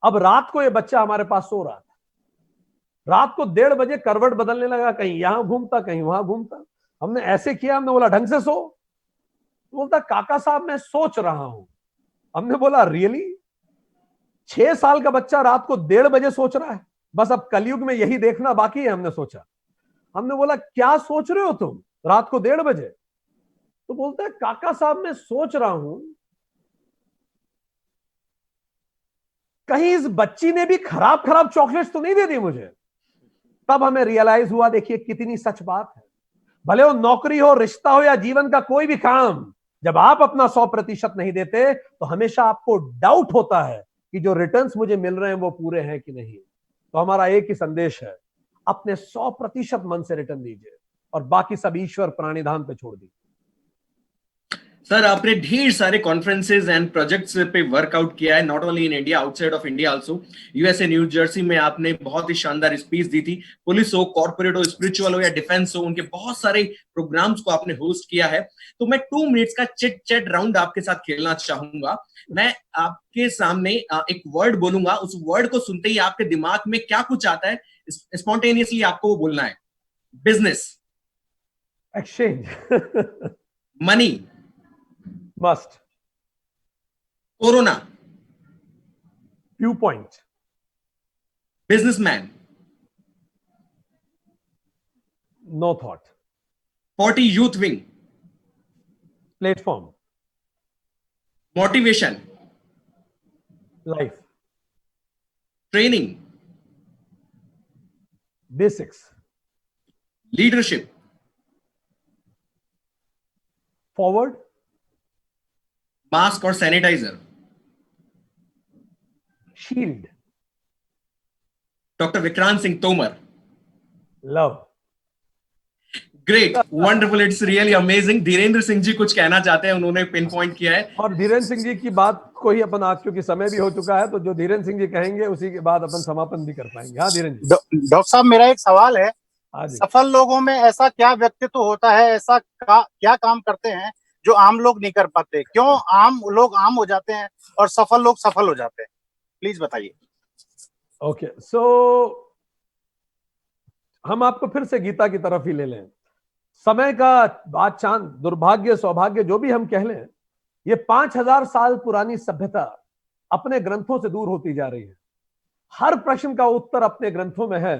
अब रात को ये बच्चा हमारे पास सो रहा था। रात को 1:30 बजे करवट बदलने लगा, कहीं यहां घूमता कहीं वहां घूमता। हमने ऐसे किया, हमने बोला ढंग से सो। बोलता, काका साहब मैं सोच रहा हूं। हमने बोला, रियली? 6 साल का बच्चा रात को 1:30 बजे सोच रहा है? बस अब कलयुग में यही देखना बाकी है, हमने सोचा। हमने बोला, क्या सोच रहे हो तुम रात को 1:30 बजे? तो बोलता है, काका साहब मैं सोच रहा हूं कहीं इस बच्ची ने भी खराब खराब चॉकलेट्स तो नहीं दे दी मुझे। तब हमें रियलाइज हुआ, देखिए कितनी सच बात है। भले वो नौकरी हो, रिश्ता हो या जीवन का कोई भी काम, जब आप अपना 100% नहीं देते, तो हमेशा आपको डाउट होता है कि जो रिटर्न्स मुझे मिल रहे हैं वो पूरे हैं कि नहीं। तो हमारा एक ही संदेश है, अपने 100% मन से रिटर्न दीजिए और बाकी सब ईश्वर प्राणिधान पे छोड़ दीजिए। सर आपने ढेर सारे कॉन्फ्रेंसेज एंड प्रोजेक्ट्स पे वर्कआउट किया है, not only in India, outside of India also. USA new Jersey में आपने बहुत ही शानदार स्पीच दी थी। पुलिस हो, कॉर्पोरेट हो, स्पिरिचुअल हो या डिफेंस हो, उनके बहुत सारे प्रोग्राम्स को आपने होस्ट किया है। तो मैं 2 मिनट्स का चिट चैट राउंड आपके साथ खेलना चाहूंगा। मैं आपके सामने एक वर्ड बोलूंगा, उस वर्ड को सुनते ही आपके दिमाग में क्या कुछ आता है, स्पॉन्टेनियसली आपको वो बोलना है। Business, exchange, money, must, corona, view point, businessman, no thought, 40 youth wing, platform, motivation, life, training, basics, leadership, forward, mask और sanitizer, shield, doctor Vikrant Singh Tomar. Love. Great, wonderful, it's really amazing. Dhirendra Singh ji कुछ कहना चाहते हैं, उन्होंने पिन पॉइंट किया है। और धीरेन्द्र सिंह जी की बात को ही अपन आज, क्योंकि समय भी हो चुका है, तो जो धीरेन्द्र सिंह जी कहेंगे उसी के बाद अपन समापन भी कर पाएंगे। हाँ धीरेन्द्र जी। डॉक्टर साहब, मेरा एक सवाल है। सफल लोगों में ऐसा क्या व्यक्तित्व होता है, ऐसा क्या काम करते हैं जो आम लोग नहीं कर पाते? क्यों आम लोग आम हो जाते हैं और सफल लोग सफल हो जाते हैं? प्लीज बताइए। ओके, सो हम आपको फिर से गीता की तरफ ही ले लें। समय का बात, चांद, दुर्भाग्य, सौभाग्य, जो भी हम कह लें, ये 5000 साल पुरानी सभ्यता अपने ग्रंथों से दूर होती जा रही है। हर प्रश्न का उत्तर अपने ग्रंथों में है।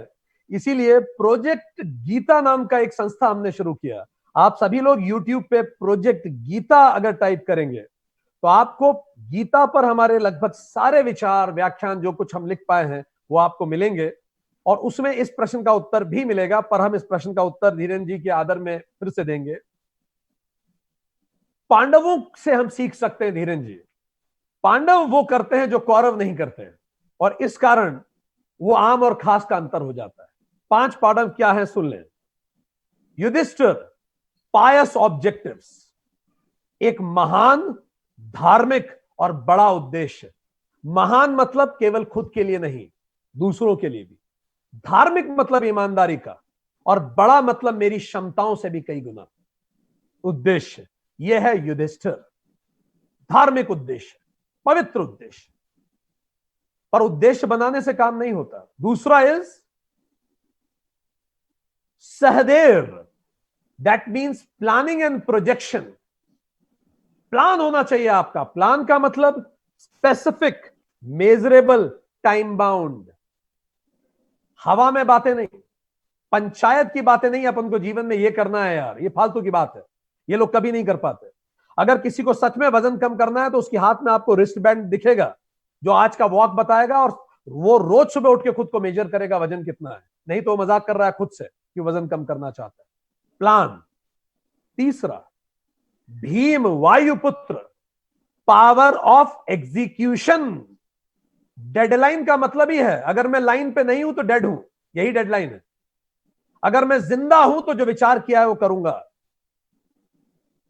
इसीलिए प्रोजेक्ट गीता नाम का एक संस्था हमने शुरू किया। आप सभी लोग YouTube पे प्रोजेक्ट गीता अगर टाइप करेंगे तो आपको गीता पर हमारे लगभग सारे विचार, व्याख्यान, जो कुछ हम लिख पाए हैं वो आपको मिलेंगे। और उसमें इस प्रश्न का उत्तर भी मिलेगा, पर हम इस प्रश्न का उत्तर धीरेन्द्र जी के आदर में फिर से देंगे। पांडवों से हम सीख सकते हैं धीरेन्द्र जी। पांडव वो करते हैं जो कौरव नहीं करते हैं, और इस कारण वो आम और खास का अंतर हो जाता है। 5 पांडव क्या है सुन लें। युधिष्ठिर, पायस ऑब्जेक्टिव्स, एक महान, धार्मिक और बड़ा उद्देश्य। महान मतलब केवल खुद के लिए नहीं, दूसरों के लिए भी। धार्मिक मतलब ईमानदारी का, और बड़ा मतलब मेरी क्षमताओं से भी कई गुना उद्देश्य। यह है युधिष्ठिर, धार्मिक उद्देश्य, पवित्र उद्देश्य। पर उद्देश्य बनाने से काम नहीं होता। दूसरा is Sahdev, that means planning and projection. Plan होना चाहिए आपका। प्लान का मतलब स्पेसिफिक, मेजरेबल, टाइम बाउंड। हवा में बातें नहीं, पंचायत की बातें नहीं। अपन को जीवन में ये करना है यार, ये फालतू की बात है, ये लोग कभी नहीं कर पाते। अगर किसी को सच में वजन कम करना है तो उसके हाथ में आपको रिस्ट बैंड दिखेगा जो आज का वॉक बताएगा, और वो रोज सुबह उठ के खुद को मेजर करेगा वजन कितना है। नहीं तो मजाक कर रहा है खुद से कि वजन कम करना चाहता है। प्लान। तीसरा, Bhim वायुपुत्र, power of execution. Deadline का मतलब ही है, अगर मैं लाइन पे नहीं हूं तो डेड हूं, यही डेडलाइन है। अगर मैं जिंदा हूं तो जो विचार किया है वो करूंगा,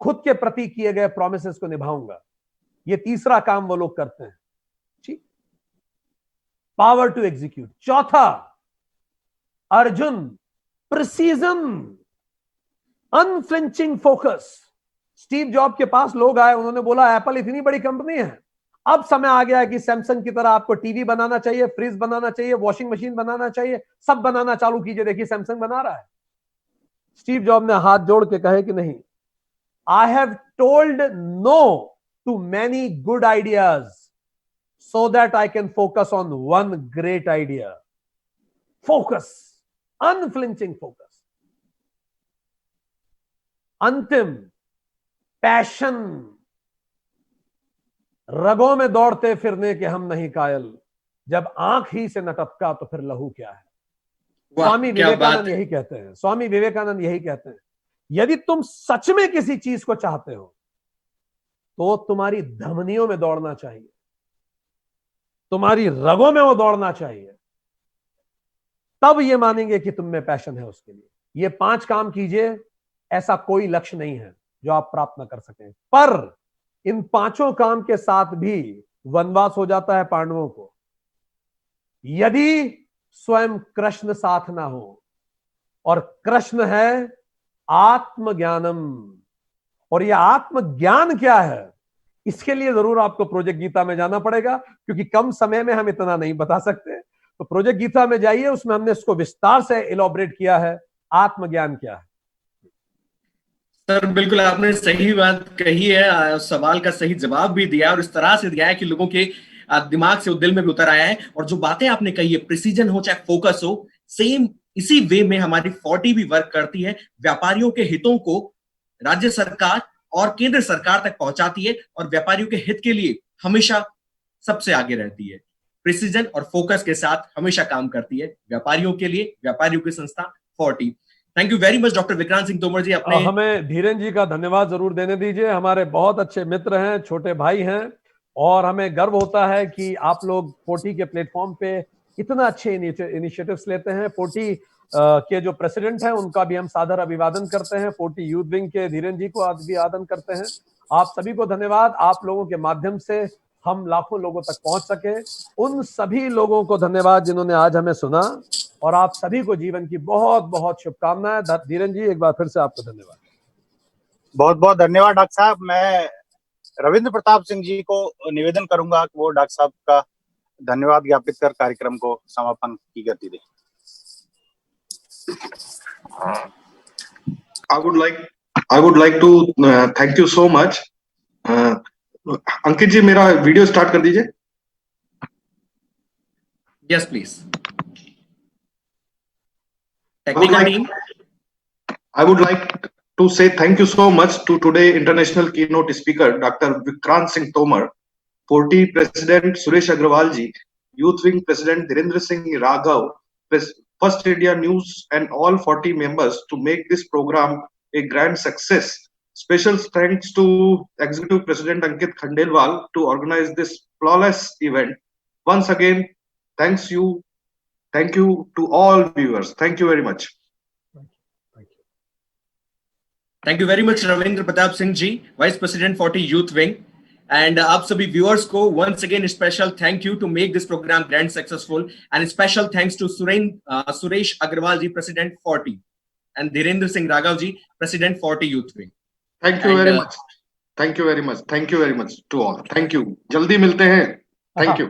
खुद के प्रति किए गए प्रोमिसेस को निभाऊंगा। ये तीसरा काम वो लोग करते हैं। ठीक, पावर टू एग्जीक्यूट। चौथा, Arjun, precision, unflinching focus. Steve Job के पास लोग आए, उन्होंने बोला एप्पल इतनी बड़ी कंपनी है, अब समय आ गया है कि सैमसंग की तरह आपको टीवी बनाना चाहिए, फ्रिज बनाना चाहिए, वॉशिंग मशीन बनाना चाहिए, सब बनाना चालू कीजिए, देखिए सैमसंग बना रहा है। स्टीव जॉब ने हाथ जोड़ के कहे कि नहीं, I have told no to many good ideas so that I can focus on one great idea. Focus, unflinching focus. अंतिम, पैशन। रगों में दौड़ते फिरने के हम नहीं कायल, जब आंख ही से न टपका तो फिर लहू क्या है। स्वामी विवेकानंद यही कहते हैं। स्वामी विवेकानंद यही कहते हैं, यदि तुम सच में किसी चीज को चाहते हो तो तुम्हारी धमनियों में दौड़ना चाहिए, तुम्हारी रगों में वो दौड़ना चाहिए, तब ये मानेंगे कि तुम में पैशन है उसके लिए। ये 5 काम कीजिए, ऐसा कोई लक्ष्य नहीं है जो आप प्राप्त न कर सकें। पर इन पांचों काम के साथ भी वनवास हो जाता है पांडवों को, यदि स्वयं कृष्ण साथ ना हो। और कृष्ण है आत्मज्ञानम। और यह आत्मज्ञान क्या है, इसके लिए जरूर आपको प्रोजेक्ट गीता में जाना पड़ेगा, क्योंकि कम समय में हम इतना नहीं बता सकते। तो प्रोजेक्ट गीता में जाइए, उसमें हमने इसको विस्तार से इलॉबरेट किया है, आत्मज्ञान क्या है। सर बिल्कुल आपने सही बात कही है, सवाल का सही जवाब भी दिया और इस तरह से दिया है कि लोगों के दिमाग से दिल में भी उतर आया है। और जो बातें आपने कही है, प्रिसीजन हो चाहे फोकस हो, सेम इसी वे में हमारी 40 भी वर्क करती है। व्यापारियों के हितों को राज्य सरकार और केंद्र सरकार तक पहुंचाती है और व्यापारियों के हित के लिए हमेशा सबसे आगे रहती है। प्रिसीजन और फोकस के साथ हमेशा काम करती है व्यापारियों के लिए, व्यापारियों की संस्था 40। Thank you very much doctor Vikrant Singh Tomar ji. अपने हमें धीरेन जी का धन्यवाद जरूर देने दीजिए, हमारे बहुत अच्छे मित्र हैं, छोटे भाई हैं, और हमें गर्व होता है कि आप लोग 40 के प्लेटफॉर्म पे इतना अच्छे इनिशिएटिव्स लेते हैं। 40 के जो प्रेसिडेंट हैं उनका भी हम सादर अभिवादन करते हैं, 40 यूथ विंग के धीरेन जी को अभिवादन करते हैं। आप सभी को धन्यवाद। आप लोगों के माध्यम से हम लाखों लोगों तक पहुंच सके, उन सभी लोगों को धन्यवाद जिन्होंने आज हमें सुना, और आप सभी को जीवन की बहुत बहुत शुभकामनाएं। धीरेन जी, एक बार फिर से आपको धन्यवाद। बहुत बहुत धन्यवाद डॉक्टर साहब। मैं रविंद्र प्रताप सिंह जी को निवेदन करूंगा कि वो डॉक्टर साहब का धन्यवाद ज्ञापित कर कार्यक्रम को समापन की गति दें। I would like to thank you so much. अंकित जी, मेरा वीडियो स्टार्ट कर दीजिए। Yes please. Technical team, I would like to say thank you so much to today international keynote speaker Dr. Vikrant Singh Tomar, 40 President Suresh Agrawal ji, Youth Wing President Dhirendra Singh Raghav, First India News, and all 40 members to make this program a grand success. Special thanks to Executive President Ankit Khandelwal to organize this flawless event. Once again, thank you to all viewers. Thank you very much. Thank you very much Ravindra Pratap Singh ji, vice president 40 youth wing. And आप सभी viewers को once again special thank you to make this programme grand successful, and special thanks to Suresh Agarwal ji, president 40, and Dhirendra Singh Raghav ji, president 40 youth wing. Thank you very much. Thank you very much. Thank you very much to all. Thank you. जल्दी मिलते हैं। Thank you.